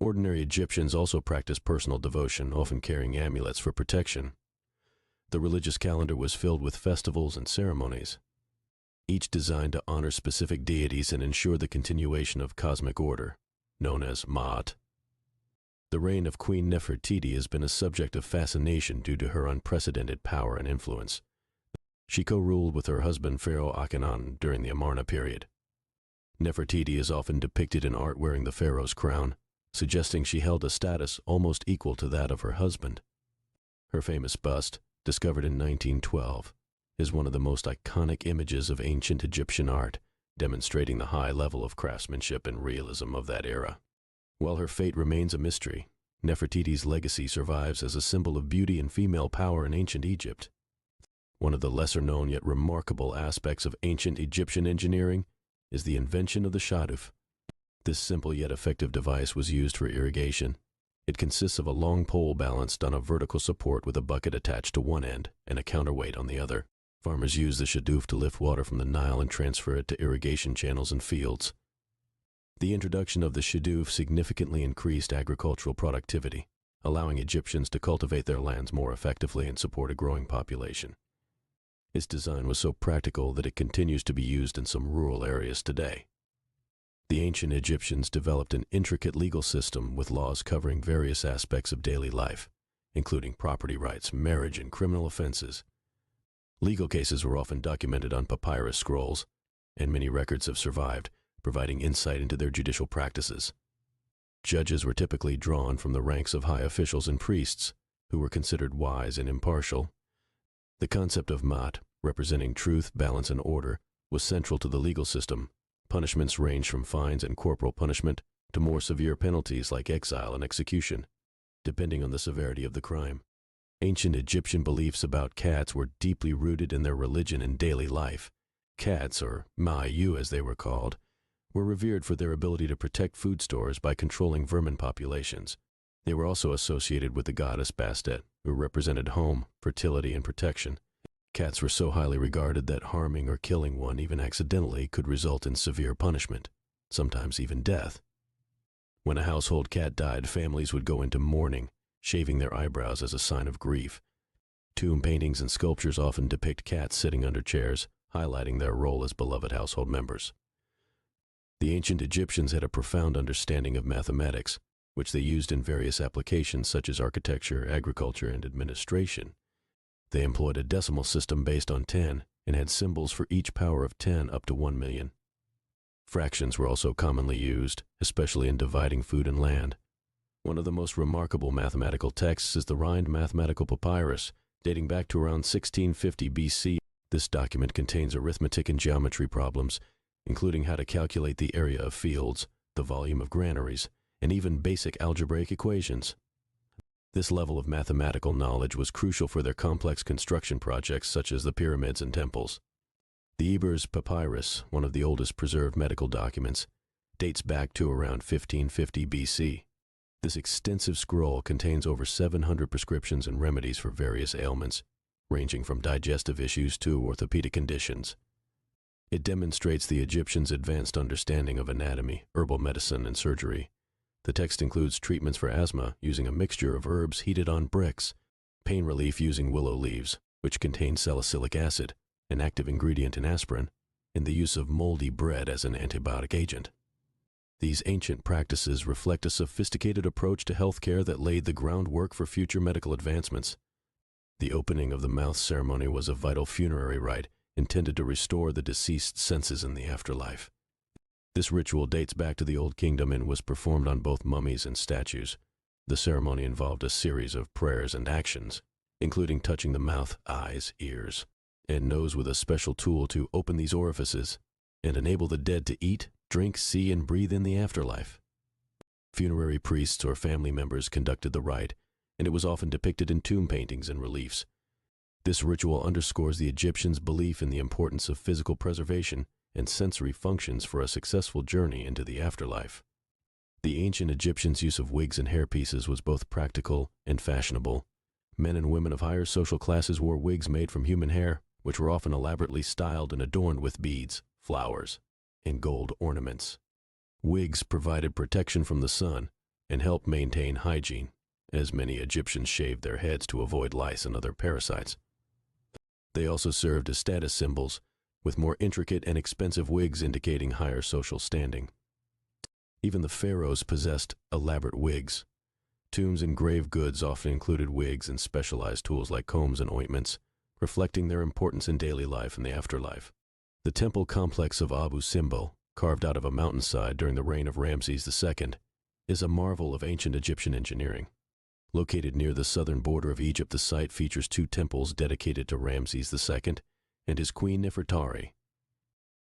Ordinary Egyptians also practiced personal devotion, often carrying amulets for protection. The religious calendar was filled with festivals and ceremonies, each designed to honor specific deities and ensure the continuation of cosmic order, known as Ma'at. The reign of Queen Nefertiti has been a subject of fascination due to her unprecedented power and influence. She co-ruled with her husband Pharaoh Akhenaten during the Amarna period. Nefertiti is often depicted in art wearing the pharaoh's crown, suggesting she held a status almost equal to that of her husband. Her famous bust, discovered in 1912, is one of the most iconic images of ancient Egyptian art, demonstrating the high level of craftsmanship and realism of that era. While her fate remains a mystery, Nefertiti's legacy survives as a symbol of beauty and female power in ancient Egypt. One of the lesser-known yet remarkable aspects of ancient Egyptian engineering is the invention of the shaduf. This simple yet effective device was used for irrigation. It consists of a long pole balanced on a vertical support with a bucket attached to one end and a counterweight on the other. Farmers use the shadoof to lift water from the Nile and transfer it to irrigation channels and fields. The introduction of the shadoof significantly increased agricultural productivity, allowing Egyptians to cultivate their lands more effectively and support a growing population. Its design was so practical that it continues to be used in some rural areas today. The ancient Egyptians developed an intricate legal system with laws covering various aspects of daily life, including property rights, marriage, and criminal offenses. Legal cases were often documented on papyrus scrolls, and many records have survived, providing insight into their judicial practices. Judges were typically drawn from the ranks of high officials and priests, who were considered wise and impartial. The concept of Mat, representing truth, balance, and order, was central to the legal system. Punishments ranged from fines and corporal punishment to more severe penalties like exile and execution, depending on the severity of the crime. Ancient Egyptian beliefs about cats were deeply rooted in their religion and daily life. Cats, or Ma'yu as they were called, were revered for their ability to protect food stores by controlling vermin populations. They were also associated with the goddess Bastet, who represented home, fertility, and protection. Cats were so highly regarded that harming or killing one, even accidentally, could result in severe punishment, sometimes even death. When a household cat died, families would go into mourning, shaving their eyebrows as a sign of grief. Tomb paintings and sculptures often depict cats sitting under chairs, highlighting their role as beloved household members. The ancient Egyptians had a profound understanding of mathematics, which they used in various applications such as architecture, agriculture, and administration. They employed a decimal system based on 10 and had symbols for each power of 10 up to 1 million. Fractions were also commonly used, especially in dividing food and land. One of the most remarkable mathematical texts is the Rhind Mathematical Papyrus, dating back to around 1650 BC. This document contains arithmetic and geometry problems, including how to calculate the area of fields, the volume of granaries, and even basic algebraic equations. This level of mathematical knowledge was crucial for their complex construction projects such as the pyramids and temples. The Ebers Papyrus, one of the oldest preserved medical documents, dates back to around 1550 BC. This extensive scroll contains over 700 prescriptions and remedies for various ailments, ranging from digestive issues to orthopedic conditions. It demonstrates the Egyptians' advanced understanding of anatomy, herbal medicine, and surgery. The text includes treatments for asthma using a mixture of herbs heated on bricks, pain relief using willow leaves, which contain salicylic acid, an active ingredient in aspirin, and the use of moldy bread as an antibiotic agent. These ancient practices reflect a sophisticated approach to healthcare that laid the groundwork for future medical advancements. The opening of the mouth ceremony was a vital funerary rite intended to restore the deceased's senses in the afterlife. This ritual dates back to the Old Kingdom and was performed on both mummies and statues. The ceremony involved a series of prayers and actions, including touching the mouth, eyes, ears, and nose with a special tool to open these orifices and enable the dead to eat, drink, see, and breathe in the afterlife. Funerary priests or family members conducted the rite, and it was often depicted in tomb paintings and reliefs. This ritual underscores the Egyptians' belief in the importance of physical preservation and sensory functions for a successful journey into the afterlife. The ancient Egyptians' use of wigs and hairpieces was both practical and fashionable. Men and women of higher social classes wore wigs made from human hair, which were often elaborately styled and adorned with beads, flowers, and gold ornaments. Wigs provided protection from the sun and helped maintain hygiene, as many Egyptians shaved their heads to avoid lice and other parasites. They also served as status symbols, with more intricate and expensive wigs indicating higher social standing. Even the pharaohs possessed elaborate wigs. Tombs and grave goods often included wigs and specialized tools like combs and ointments, reflecting their importance in daily life and the afterlife. The temple complex of Abu Simbel, carved out of a mountainside during the reign of Ramses II, is a marvel of ancient Egyptian engineering. Located near the southern border of Egypt, the site features two temples dedicated to Ramses II and his queen Nefertari.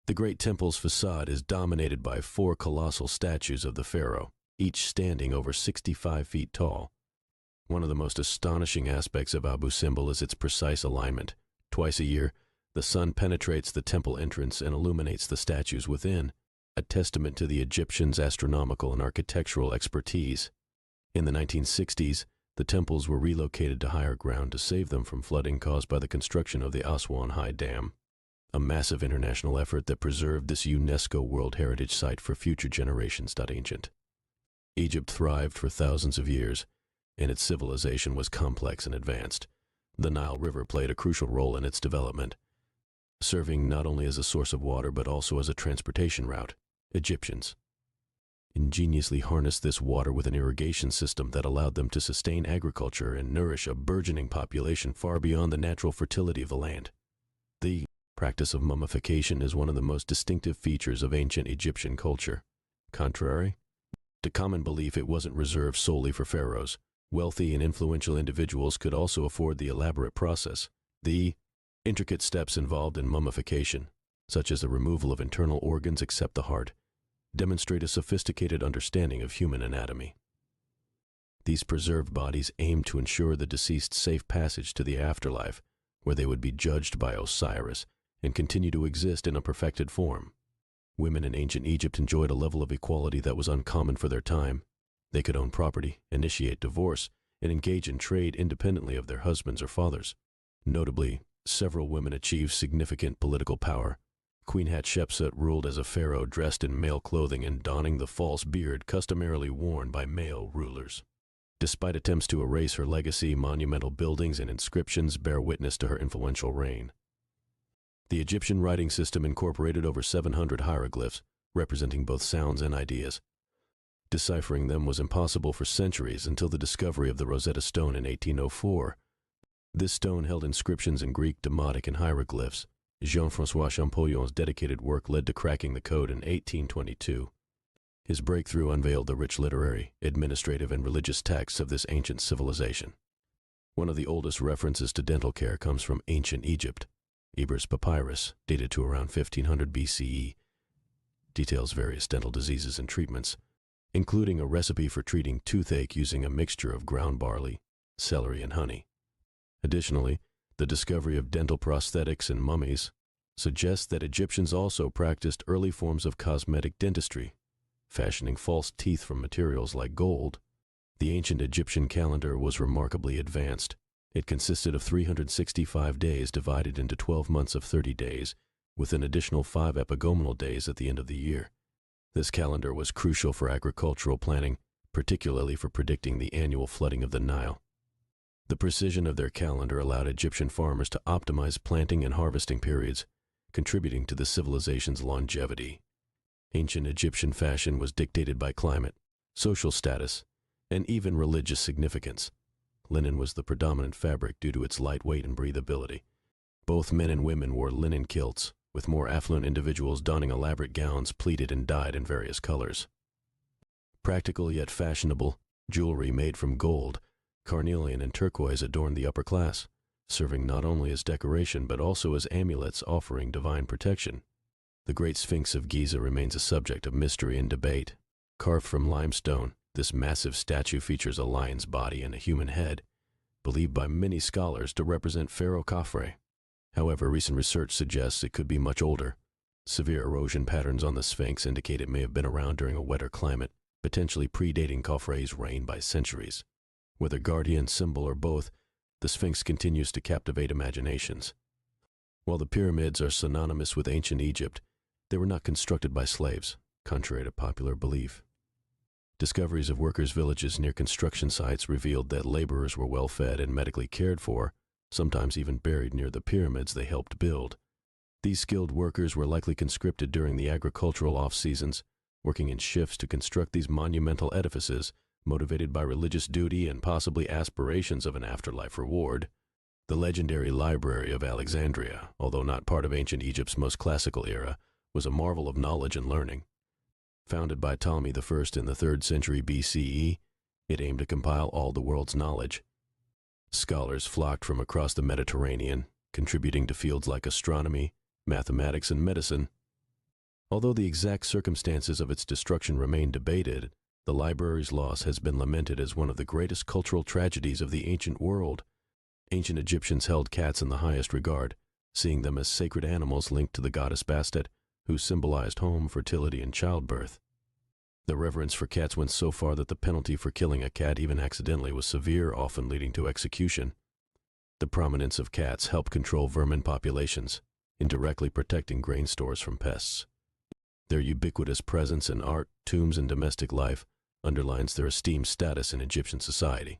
The great temple's facade is dominated by 4 colossal statues of the pharaoh, each standing over 65 feet tall. One of the most astonishing aspects of Abu Simbel is its precise alignment. Twice a year, the sun penetrates the temple entrance and illuminates the statues within, a testament to the Egyptians' astronomical and architectural expertise. In the 1960s, the temples were relocated to higher ground to save them from flooding caused by the construction of the Aswan High Dam, a massive international effort that preserved this UNESCO World Heritage Site for future generations. Ancient Egypt thrived for thousands of years, and its civilization was complex and advanced. The Nile River played a crucial role in its development, serving not only as a source of water but also as a transportation route. Egyptians ingeniously harnessed this water with an irrigation system that allowed them to sustain agriculture and nourish a burgeoning population far beyond the natural fertility of the land. The practice of mummification is one of the most distinctive features of ancient Egyptian culture. Contrary to common belief, it wasn't reserved solely for pharaohs. Wealthy and influential individuals could also afford the elaborate process. The intricate steps involved in mummification, such as the removal of internal organs except the heart, demonstrate a sophisticated understanding of human anatomy. These preserved bodies aimed to ensure the deceased's safe passage to the afterlife, where they would be judged by Osiris and continue to exist in a perfected form. Women in ancient Egypt enjoyed a level of equality that was uncommon for their time. They could own property, initiate divorce, and engage in trade independently of their husbands or fathers. Notably, several women achieved significant political power. Queen Hatshepsut ruled as a pharaoh dressed in male clothing and donning the false beard customarily worn by male rulers. Despite attempts to erase her legacy, monumental buildings and inscriptions bear witness to her influential reign. The Egyptian writing system incorporated over 700 hieroglyphs, representing both sounds and ideas. Deciphering them was impossible for centuries until the discovery of the Rosetta Stone in 1804. This stone held inscriptions in Greek, Demotic, and hieroglyphs. Jean-François Champollion's dedicated work led to cracking the code in 1822. His breakthrough unveiled the rich literary, administrative, and religious texts of this ancient civilization. One of the oldest references to dental care comes from ancient Egypt. Ebers Papyrus, dated to around 1500 BCE, details various dental diseases and treatments, including a recipe for treating toothache using a mixture of ground barley, celery, and honey. Additionally, the discovery of dental prosthetics and mummies suggests that Egyptians also practiced early forms of cosmetic dentistry, fashioning false teeth from materials like gold. The ancient Egyptian calendar was remarkably advanced. It consisted of 365 days divided into 12 months of 30 days, with an additional 5 epigomenal days at the end of the year. This calendar was crucial for agricultural planning, particularly for predicting the annual flooding of the Nile. The precision of their calendar allowed Egyptian farmers to optimize planting and harvesting periods, contributing to the civilization's longevity. Ancient Egyptian fashion was dictated by climate, social status, and even religious significance. Linen was the predominant fabric due to its light weight and breathability. Both men and women wore linen kilts, with more affluent individuals donning elaborate gowns pleated and dyed in various colors. Practical yet fashionable, jewelry made from gold, carnelian, and turquoise adorned the upper class, serving not only as decoration but also as amulets offering divine protection. The Great Sphinx of Giza remains a subject of mystery and debate. Carved from limestone, this massive statue features a lion's body and a human head, believed by many scholars to represent Pharaoh Khafre. However, recent research suggests it could be much older. Severe erosion patterns on the Sphinx indicate it may have been around during a wetter climate, potentially predating Khafre's reign by centuries. Whether guardian, symbol, or both, the Sphinx continues to captivate imaginations. While the pyramids are synonymous with ancient Egypt, they were not constructed by slaves, contrary to popular belief. Discoveries of workers' villages near construction sites revealed that laborers were well fed and medically cared for, sometimes even buried near the pyramids they helped build. These skilled workers were likely conscripted during the agricultural off-seasons, working in shifts to construct these monumental edifices, motivated by religious duty and possibly aspirations of an afterlife reward. The legendary Library of Alexandria, although not part of ancient Egypt's most classical era, was a marvel of knowledge and learning. Founded by Ptolemy I in the 3rd century BCE, it aimed to compile all the world's knowledge. Scholars flocked from across the Mediterranean, contributing to fields like astronomy, mathematics, and medicine. Although the exact circumstances of its destruction remain debated, the library's loss has been lamented as one of the greatest cultural tragedies of the ancient world. Ancient Egyptians held cats in the highest regard, seeing them as sacred animals linked to the goddess Bastet, who symbolized home, fertility, and childbirth. The reverence for cats went so far that the penalty for killing a cat, even accidentally, was severe, often leading to execution. The prominence of cats helped control vermin populations, indirectly protecting grain stores from pests. Their ubiquitous presence in art, tombs, and domestic life underlines their esteemed status in Egyptian society.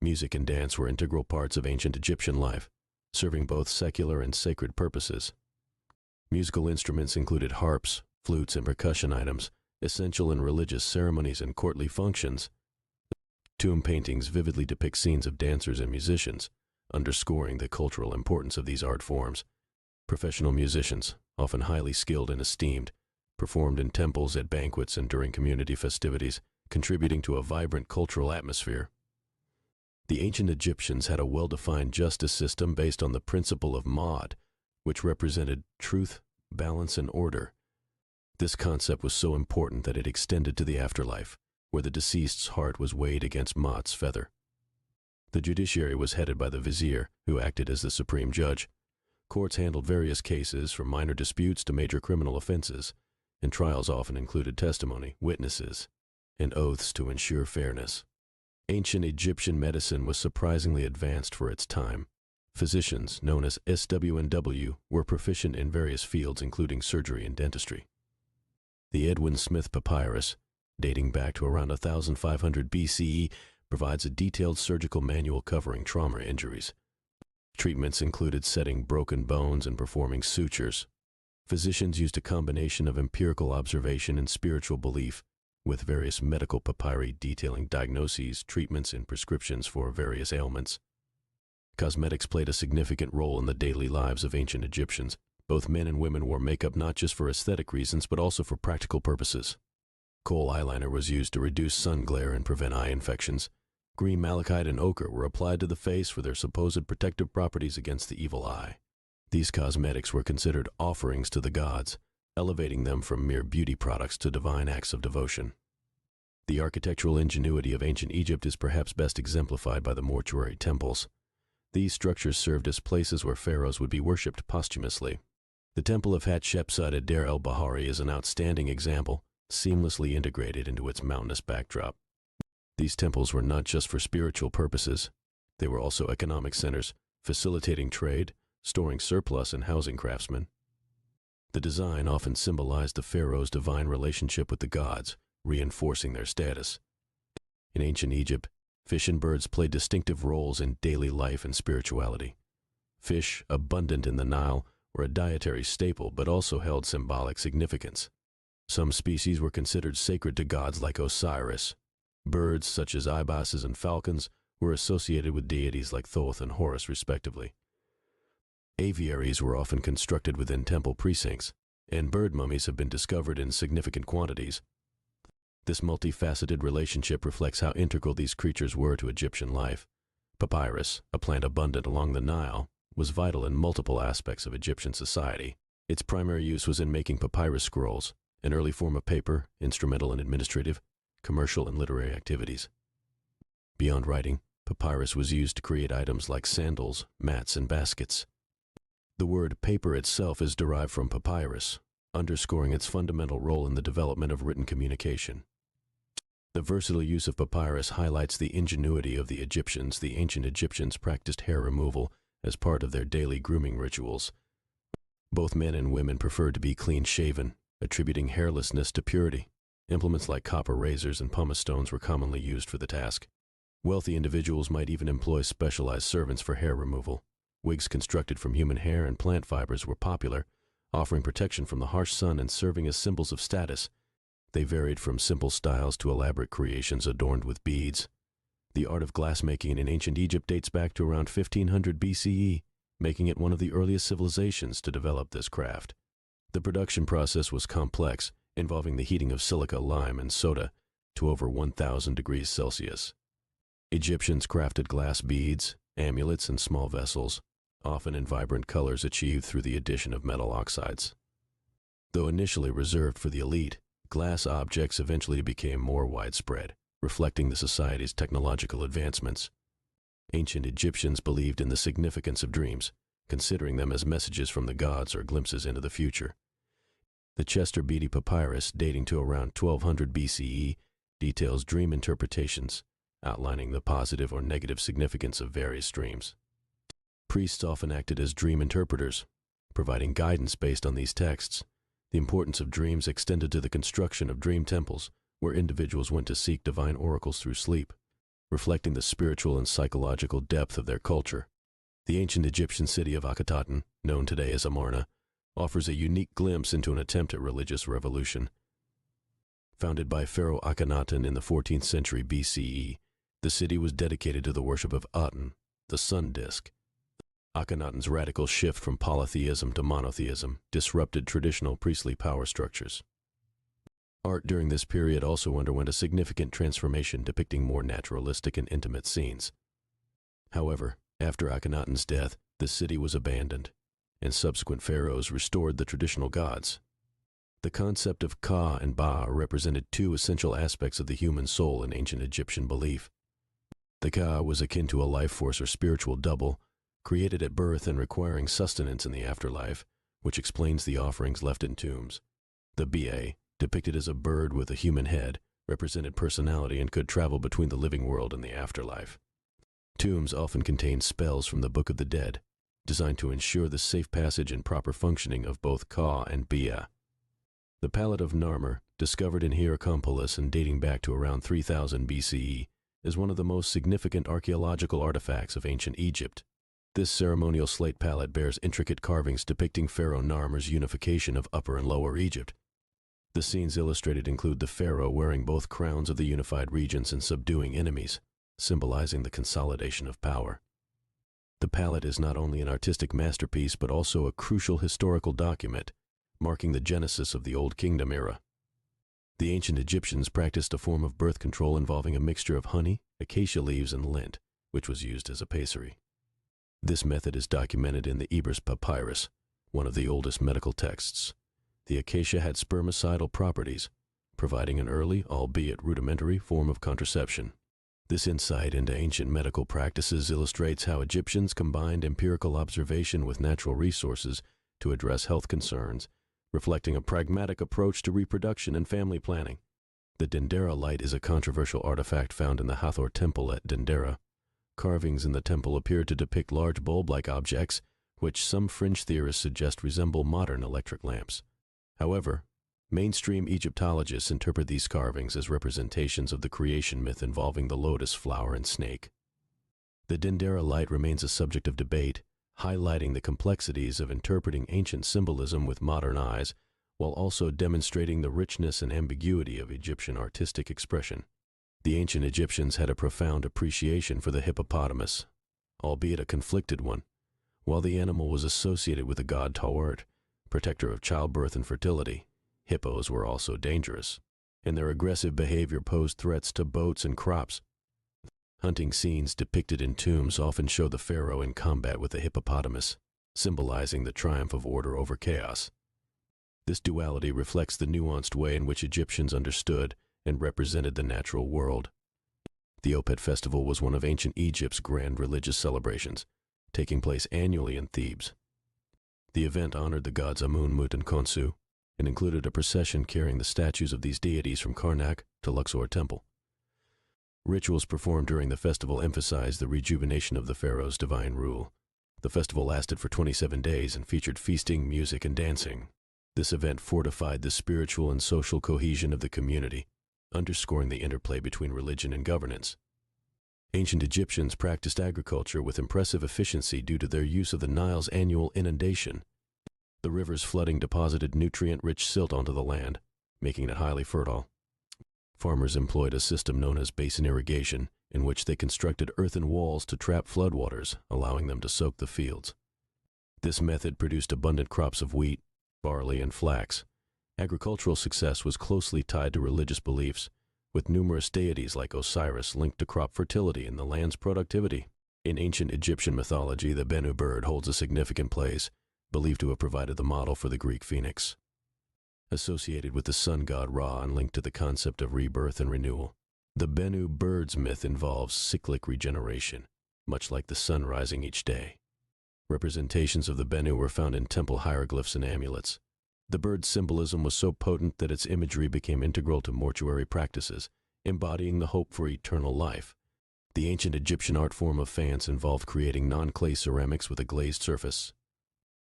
Music and dance were integral parts of ancient Egyptian life, serving both secular and sacred purposes. Musical instruments included harps, flutes, and percussion items, essential in religious ceremonies and courtly functions. Tomb paintings vividly depict scenes of dancers and musicians, underscoring the cultural importance of these art forms. Professional musicians, often highly skilled and esteemed, performed in temples, at banquets, and during community festivities, contributing to a vibrant cultural atmosphere. The ancient Egyptians had a well-defined justice system based on the principle of Ma'at, which represented truth, balance, and order. This concept was so important that it extended to the afterlife, where the deceased's heart was weighed against Ma'at's feather. The judiciary was headed by the vizier, who acted as the supreme judge. Courts handled various cases, from minor disputes to major criminal offenses, and trials often included testimony, witnesses, and oaths to ensure fairness. Ancient Egyptian medicine was surprisingly advanced for its time. Physicians, known as SWNW, were proficient in various fields including surgery and dentistry. The Edwin Smith Papyrus, dating back to around 1500 BCE, provides a detailed surgical manual covering trauma injuries. Treatments included setting broken bones and performing sutures. Physicians used a combination of empirical observation and spiritual belief, with various medical papyri detailing diagnoses, treatments, and prescriptions for various ailments. Cosmetics played a significant role in the daily lives of ancient Egyptians. Both men and women wore makeup not just for aesthetic reasons, but also for practical purposes. Kohl eyeliner was used to reduce sun glare and prevent eye infections. Green malachite and ochre were applied to the face for their supposed protective properties against the evil eye. These cosmetics were considered offerings to the gods, elevating them from mere beauty products to divine acts of devotion. The architectural ingenuity of ancient Egypt is perhaps best exemplified by the mortuary temples. These structures served as places where pharaohs would be worshipped posthumously. The Temple of Hatshepsut at Deir el-Bahari is an outstanding example, seamlessly integrated into its mountainous backdrop. These temples were not just for spiritual purposes. They were also economic centers, facilitating trade, storing surplus, and housing craftsmen. The design often symbolized the pharaoh's divine relationship with the gods, reinforcing their status. In ancient Egypt, fish and birds played distinctive roles in daily life and spirituality. Fish, abundant in the Nile, were a dietary staple but also held symbolic significance. Some species were considered sacred to gods like Osiris. Birds, such as ibises and falcons, were associated with deities like Thoth and Horus, respectively. Aviaries were often constructed within temple precincts, and bird mummies have been discovered in significant quantities. This multifaceted relationship reflects how integral these creatures were to Egyptian life. Papyrus, a plant abundant along the Nile, was vital in multiple aspects of Egyptian society. Its primary use was in making papyrus scrolls, an early form of paper, instrumental in administrative, commercial, and literary activities. Beyond writing, papyrus was used to create items like sandals, mats, and baskets. The word paper itself is derived from papyrus, underscoring its fundamental role in the development of written communication. The versatile use of papyrus highlights the ingenuity of the Egyptians. The ancient Egyptians practiced hair removal as part of their daily grooming rituals. Both men and women preferred to be clean-shaven, attributing hairlessness to purity. Implements like copper razors and pumice stones were commonly used for the task. Wealthy individuals might even employ specialized servants for hair removal. Wigs constructed from human hair and plant fibers were popular, offering protection from the harsh sun and serving as symbols of status. They varied from simple styles to elaborate creations adorned with beads. The art of glassmaking in ancient Egypt dates back to around 1500 BCE, making it one of the earliest civilizations to develop this craft. The production process was complex, involving the heating of silica, lime, and soda to over 1000 degrees Celsius. Egyptians crafted glass beads, amulets, and small vessels, often in vibrant colors achieved through the addition of metal oxides. Though initially reserved for the elite, glass objects eventually became more widespread, reflecting the society's technological advancements. Ancient Egyptians believed in the significance of dreams, considering them as messages from the gods or glimpses into the future. The Chester Beatty Papyrus, dating to around 1200 BCE, details dream interpretations, outlining the positive or negative significance of various dreams. Priests often acted as dream interpreters, providing guidance based on these texts. The importance of dreams extended to the construction of dream temples, where individuals went to seek divine oracles through sleep, reflecting the spiritual and psychological depth of their culture. The ancient Egyptian city of Akhetaten, known today as Amarna, offers a unique glimpse into an attempt at religious revolution. Founded by Pharaoh Akhenaten in the 14th century BCE, the city was dedicated to the worship of Aten, the sun disk. Akhenaten's radical shift from polytheism to monotheism disrupted traditional priestly power structures. Art during this period also underwent a significant transformation, depicting more naturalistic and intimate scenes. However, after Akhenaten's death, the city was abandoned, and subsequent pharaohs restored the traditional gods. The concept of Ka and Ba represented two essential aspects of the human soul in ancient Egyptian belief. The Ka was akin to a life force or spiritual double, created at birth and requiring sustenance in the afterlife, which explains the offerings left in tombs. The Ba, depicted as a bird with a human head, represented personality and could travel between the living world and the afterlife. Tombs often contained spells from the Book of the Dead, designed to ensure the safe passage and proper functioning of both Ka and Bia. The Palette of Narmer, discovered in Hierakonpolis and dating back to around 3000 BCE, is one of the most significant archaeological artifacts of ancient Egypt. This ceremonial slate palette bears intricate carvings depicting Pharaoh Narmer's unification of Upper and Lower Egypt. The scenes illustrated include the pharaoh wearing both crowns of the unified regions and subduing enemies, symbolizing the consolidation of power. The palette is not only an artistic masterpiece but also a crucial historical document, marking the genesis of the Old Kingdom era. The ancient Egyptians practiced a form of birth control involving a mixture of honey, acacia leaves, and lint, which was used as a pessary. This method is documented in the Ebers Papyrus, one of the oldest medical texts. The acacia had spermicidal properties, providing an early, albeit rudimentary, form of contraception. This insight into ancient medical practices illustrates how Egyptians combined empirical observation with natural resources to address health concerns, reflecting a pragmatic approach to reproduction and family planning. The Dendera light is a controversial artifact found in the Hathor Temple at Dendera. Carvings in the temple appear to depict large bulb-like objects, which some fringe theorists suggest resemble modern electric lamps. However, mainstream Egyptologists interpret these carvings as representations of the creation myth involving the lotus flower and snake. The Dendera light remains a subject of debate, highlighting the complexities of interpreting ancient symbolism with modern eyes, while also demonstrating the richness and ambiguity of Egyptian artistic expression. The ancient Egyptians had a profound appreciation for the hippopotamus, albeit a conflicted one. While the animal was associated with the god Tawert, protector of childbirth and fertility, hippos were also dangerous, and their aggressive behavior posed threats to boats and crops. Hunting scenes depicted in tombs often show the pharaoh in combat with the hippopotamus, symbolizing the triumph of order over chaos. This duality reflects the nuanced way in which Egyptians understood and represented the natural world. The Opet festival was one of ancient Egypt's grand religious celebrations, taking place annually in Thebes. The event honored the gods Amun, Mut, and Khonsu, and included a procession carrying the statues of these deities from Karnak to Luxor Temple. Rituals performed during the festival emphasized the rejuvenation of the pharaoh's divine rule. The festival lasted for 27 days and featured feasting, music, and dancing. This event fortified the spiritual and social cohesion of the community, underscoring the interplay between religion and governance. Ancient Egyptians practiced agriculture with impressive efficiency due to their use of the Nile's annual inundation. The river's flooding deposited nutrient-rich silt onto the land, making it highly fertile. Farmers employed a system known as basin irrigation, in which they constructed earthen walls to trap floodwaters, allowing them to soak the fields. This method produced abundant crops of wheat, barley, and flax. Agricultural success was closely tied to religious beliefs, with numerous deities like Osiris linked to crop fertility and the land's productivity. In ancient Egyptian mythology, the Bennu bird holds a significant place, believed to have provided the model for the Greek phoenix. Associated with the sun god Ra and linked to the concept of rebirth and renewal, the Bennu bird's myth involves cyclic regeneration, much like the sun rising each day. Representations of the Bennu were found in temple hieroglyphs and amulets, The bird's symbolism was so potent that its imagery became integral to mortuary practices, embodying the hope for eternal life. The ancient Egyptian art form of faience involved creating non-clay ceramics with a glazed surface.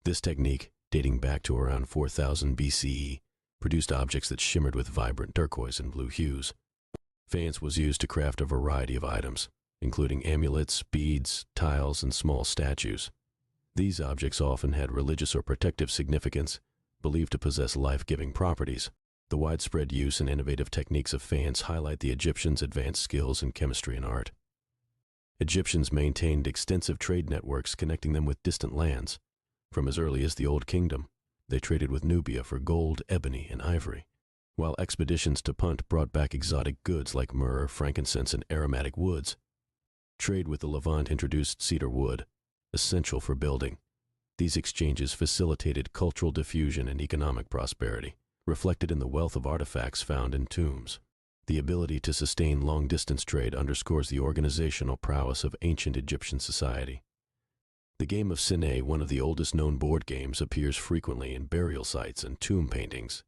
This technique, dating back to around 4000 BCE, produced objects that shimmered with vibrant turquoise and blue hues. Faience was used to craft a variety of items, including amulets, beads, tiles, and small statues. These objects often had religious or protective significance, believed to possess life-giving properties. The widespread use and innovative techniques of faience highlight the Egyptians' advanced skills in chemistry and art. Egyptians maintained extensive trade networks connecting them with distant lands. From as early as the Old Kingdom, they traded with Nubia for gold, ebony, and ivory, while expeditions to Punt brought back exotic goods like myrrh, frankincense, and aromatic woods. Trade with the Levant introduced cedar wood, essential for building. These exchanges facilitated cultural diffusion and economic prosperity, reflected in the wealth of artifacts found in tombs. The ability to sustain long-distance trade underscores the organizational prowess of ancient Egyptian society. The game of Siné, one of the oldest known board games, appears frequently in burial sites and tomb paintings.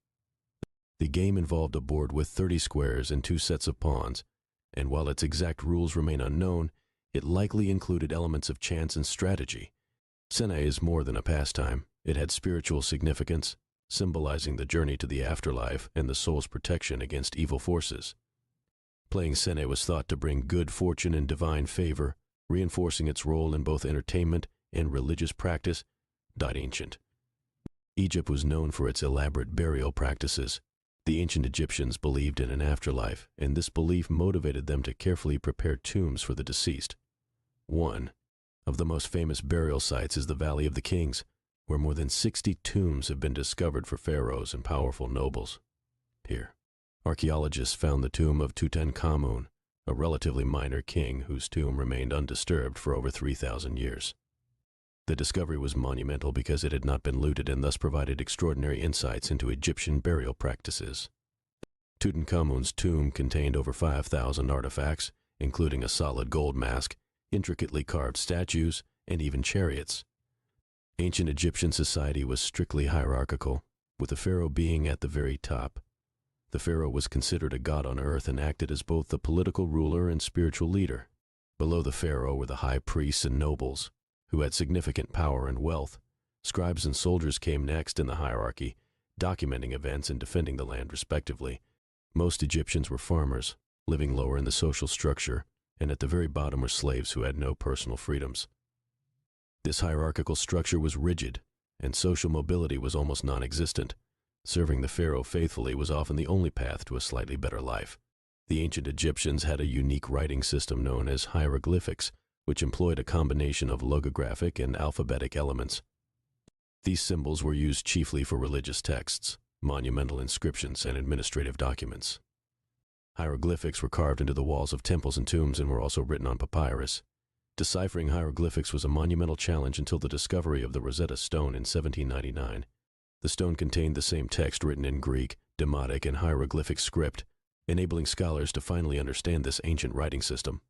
The game involved a board with 30 squares and 2 sets of pawns, and while its exact rules remain unknown, it likely included elements of chance and strategy. Siné is more than a pastime. It had spiritual significance, symbolizing the journey to the afterlife and the soul's protection against evil forces. Playing Siné was thought to bring good fortune and divine favor, reinforcing its role in both entertainment and religious practice. Ancient Egypt was known for its elaborate burial practices. The ancient Egyptians believed in an afterlife, and this belief motivated them to carefully prepare tombs for the deceased. One of the most famous burial sites is the Valley of the Kings, where more than 60 tombs have been discovered for pharaohs and powerful nobles. Here, archaeologists found the tomb of Tutankhamun, a relatively minor king whose tomb remained undisturbed for over 3,000 years. The discovery was monumental because it had not been looted and thus provided extraordinary insights into Egyptian burial practices. Tutankhamun's tomb contained over 5,000 artifacts, including a solid gold mask, intricately carved statues, and even chariots. Ancient Egyptian society was strictly hierarchical, with the pharaoh being at the very top. The pharaoh was considered a god on earth and acted as both the political ruler and spiritual leader. Below the pharaoh were the high priests and nobles, who had significant power and wealth. Scribes and soldiers came next in the hierarchy, documenting events and defending the land respectively. Most Egyptians were farmers, living lower in the social structure, and at the very bottom were slaves who had no personal freedoms. This hierarchical structure was rigid, and social mobility was almost non-existent. Serving the pharaoh faithfully was often the only path to a slightly better life. The ancient Egyptians had a unique writing system known as hieroglyphics, which employed a combination of logographic and alphabetic elements. These symbols were used chiefly for religious texts, monumental inscriptions, and administrative documents. Hieroglyphics were carved into the walls of temples and tombs and were also written on papyrus. Deciphering hieroglyphics was a monumental challenge until the discovery of the Rosetta Stone in 1799. The stone contained the same text written in Greek, Demotic, and hieroglyphic script, enabling scholars to finally understand this ancient writing system.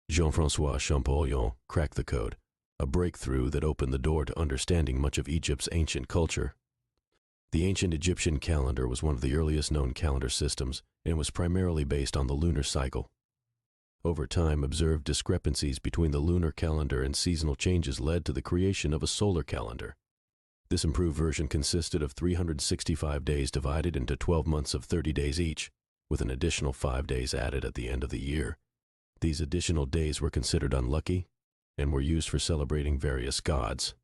Jean-François Champollion cracked the code, a breakthrough that opened the door to understanding much of Egypt's ancient culture. The ancient Egyptian calendar was one of the earliest known calendar systems and was primarily based on the lunar cycle. Over time, observed discrepancies between the lunar calendar and seasonal changes led to the creation of a solar calendar. This improved version consisted of 365 days divided into 12 months of 30 days each, with an additional 5 days added at the end of the year. These additional days were considered unlucky and were used for celebrating various gods.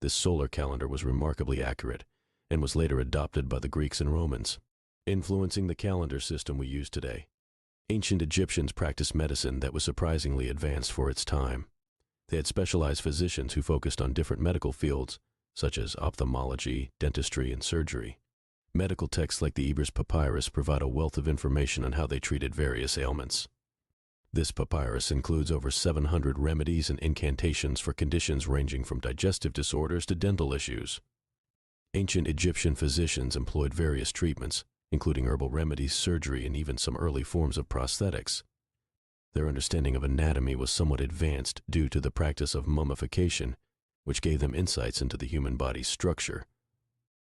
This solar calendar was remarkably accurate and was later adopted by the Greeks and Romans, influencing the calendar system we use today. Ancient Egyptians practiced medicine that was surprisingly advanced for its time. They had specialized physicians who focused on different medical fields, such as ophthalmology, dentistry, and surgery. Medical texts like the Ebers Papyrus provide a wealth of information on how they treated various ailments. This papyrus includes over 700 remedies and incantations for conditions ranging from digestive disorders to dental issues. Ancient Egyptian physicians employed various treatments, including herbal remedies, surgery, and even some early forms of prosthetics. Their understanding of anatomy was somewhat advanced due to the practice of mummification, which gave them insights into the human body's structure.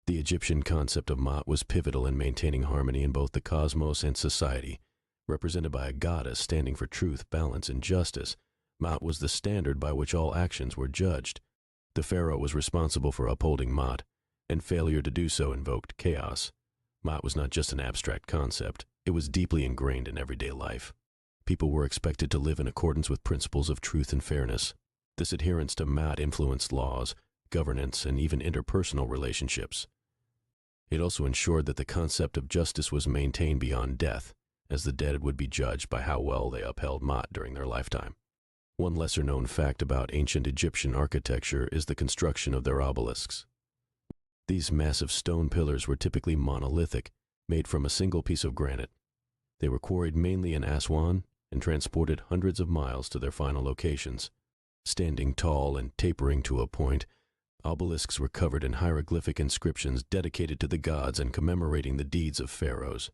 The Egyptian concept of Ma'at was pivotal in maintaining harmony in both the cosmos and society. Represented by a goddess standing for truth, balance, and justice, Ma'at was the standard by which all actions were judged. The pharaoh was responsible for upholding Ma'at, and failure to do so invoked chaos. Ma'at was not just an abstract concept, it was deeply ingrained in everyday life. People were expected to live in accordance with principles of truth and fairness. This adherence to Ma'at influenced laws, governance, and even interpersonal relationships. It also ensured that the concept of justice was maintained beyond death, as the dead would be judged by how well they upheld Ma'at during their lifetime. One lesser-known fact about ancient Egyptian architecture is the construction of their obelisks. These massive stone pillars were typically monolithic, made from a single piece of granite. They were quarried mainly in Aswan and transported hundreds of miles to their final locations. Standing tall and tapering to a point, obelisks were covered in hieroglyphic inscriptions dedicated to the gods and commemorating the deeds of pharaohs.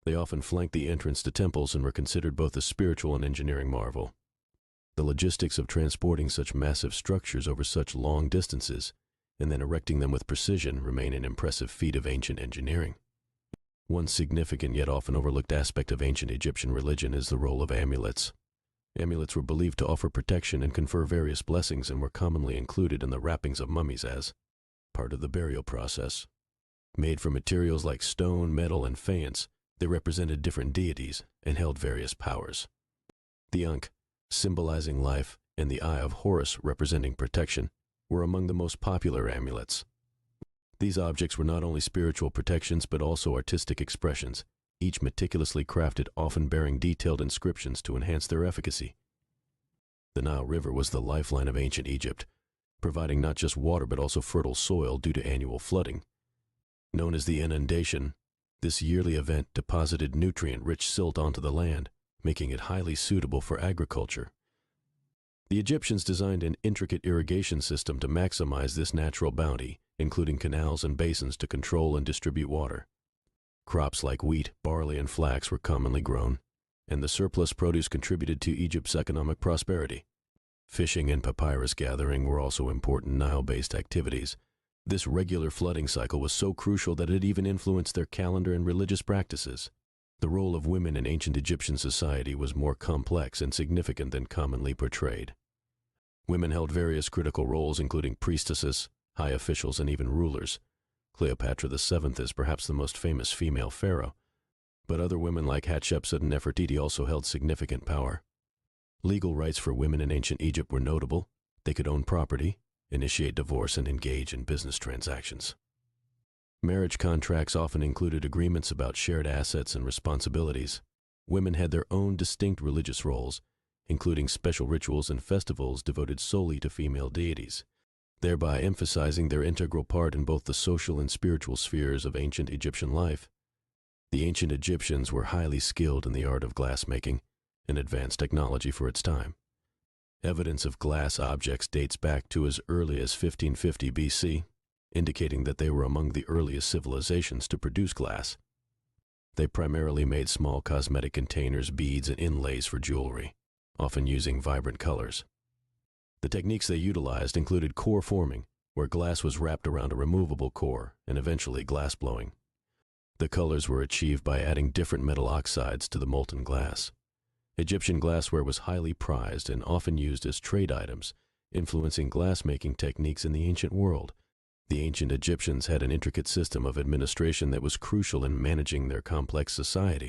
They often flanked the entrance to temples and were considered both a spiritual and engineering marvel. The logistics of transporting such massive structures over such long distances and then erecting them with precision remain an impressive feat of ancient engineering. One significant yet often overlooked aspect of ancient Egyptian religion is the role of amulets. Amulets were believed to offer protection and confer various blessings and were commonly included in the wrappings of mummies as part of the burial process. Made from materials like stone, metal, and faience, they represented different deities and held various powers. The Ankh, symbolizing life, and the Eye of Horus, representing protection, were among the most popular amulets. These objects were not only spiritual protections but also artistic expressions, each meticulously crafted, often bearing detailed inscriptions to enhance their efficacy. The Nile River was the lifeline of ancient Egypt, providing not just water but also fertile soil due to annual flooding. Known as the inundation, this yearly event deposited nutrient-rich silt onto the land, making it highly suitable for agriculture. The Egyptians designed an intricate irrigation system to maximize this natural bounty, including canals and basins to control and distribute water. Crops like wheat, barley, and flax were commonly grown, and the surplus produce contributed to Egypt's economic prosperity. Fishing and papyrus gathering were also important Nile-based activities. This regular flooding cycle was so crucial that it even influenced their calendar and religious practices. The role of women in ancient Egyptian society was more complex and significant than commonly portrayed. Women held various critical roles, including priestesses, high officials, and even rulers. Cleopatra VII is perhaps the most famous female pharaoh, but other women like Hatshepsut and Nefertiti also held significant power. Legal rights for women in ancient Egypt were notable. They could own property, initiate divorce, and engage in business transactions. Marriage contracts often included agreements about shared assets and responsibilities. Women had their own distinct religious roles, including special rituals and festivals devoted solely to female deities, thereby emphasizing their integral part in both the social and spiritual spheres of ancient Egyptian life. The ancient Egyptians were highly skilled in the art of glassmaking, an advanced technology for its time. Evidence of glass objects dates back to as early as 1550 BC, indicating that they were among the earliest civilizations to produce glass. They primarily made small cosmetic containers, beads, and inlays for jewelry, often using vibrant colors. The techniques they utilized included core forming, where glass was wrapped around a removable core, and eventually glass blowing. The colors were achieved by adding different metal oxides to the molten glass. Egyptian glassware was highly prized and often used as trade items, influencing glassmaking techniques in the ancient world. The ancient Egyptians had an intricate system of administration that was crucial in managing their complex society.